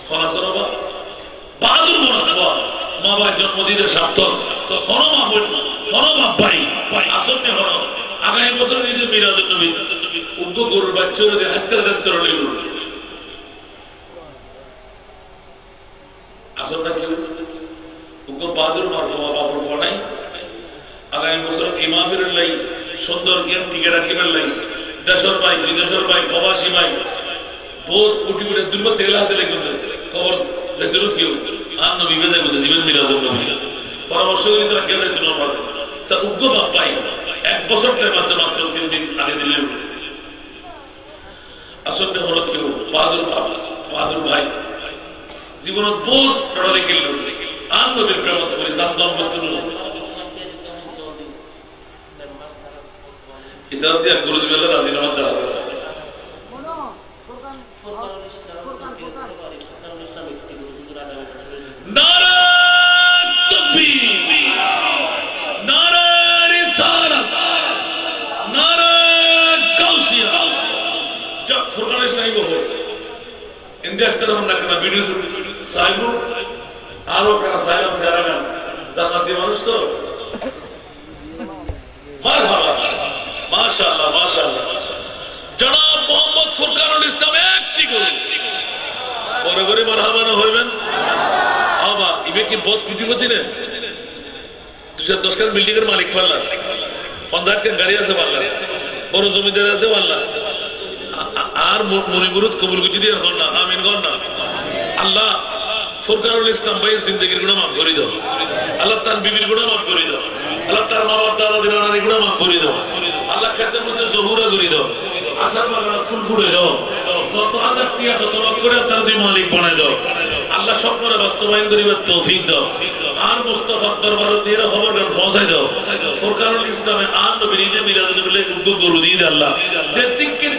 খলাসরবা বাহাদুর মনসওয়া মা বাবার জন্মদিনের সার্থক খনো মা বোন খনো বাপ ভাই আসলে হলো আগামী বছর ঈদে মিলাদুন নবী উগ্র গরুর বাচ্চাদের হাতের হাতের লইল আসলটা কি উগ্র বাহাদুর মারফা বাবুর ফনাই আগামী বছর এই মাহফিলের লাই সুন্দর জ্ঞান টিকে রাখিবার লাই দেশের ভাই বিদেশের ভাই প্রবাসী ভাই বহুত কোটি কোটি দুর্বল তেল হাতে লেগে খবর যেগুলো কেউ আর নবী বেজে বলতে জীবন মিলাদুন নবী পরামর্শ করি তারা কে যাইতো না স্যার উগ্র বাপ পাই 1 বছর টাইম আছে মাত্র 3 দিন আগে দিলে আসলে হলো কেউ বাহাদুর ভাই জীবনত বহুত লড়াই গেল আর নবীর প্রেমত করে জানতাম বলতে এটা দিয়ে গুরু দিবেলা রাজিনামা দেওয়া যাবে নারা তাকবীর নারা রিসালাত নারা গাউসিয়া জব ফুরকান ইসলামী বহুত ইন্ডাস্ট্রি আমরা কেন ভিডিও সাইবু আরো কেন সাইলাম সারানা জান্নাতি মানুষ তো মারহাবা মাশাআল্লাহ মাশাআল্লাহ জনাব মোহাম্মদ ফুরকানুল ইসলাম একটি করে পরে করে মারহাবা না হইবেন আবা ইবে কি বহুত কোটিপতি না 210 কার বিল্ডিং এর মালিক পাল্লা 50 কার গাড়ি আছে পাল্লা বড় জমিদার আছে পাল্লা আর মনিবুরত কবুল করে দিয়ে হন না আমিন গন না আল্লাহ ফুরকানুল ইসলাম ভাইয়ের জিন্দেগীর গুনাহ মাফ করে দাও আল্লাহ তার বিবির গুনাহ মাফ করে দাও আল্লাহ তার মা বাপ দাদা দিনার গুনাহ মাফ করে দাও আল্লাহ খেতের মধ্যে জহুরা করে দাও আশার বাগান ফুল ফুলে দাও যত হাজার টিয়া যত লক্ষ করে তার দুই মালিক বানায় দাও আল্লাহ স্বপ্নরে বাস্তবায়ন করিবার তৌফিক দাও আর মুস্তাফার দরবার দিয়ে খবর পৌঁছায় দাও ফুরকানুল ইসলামে আর নবীর ঈদে মিলাদুল নবী গরু দিয়ে আল্লাহ যে দিকের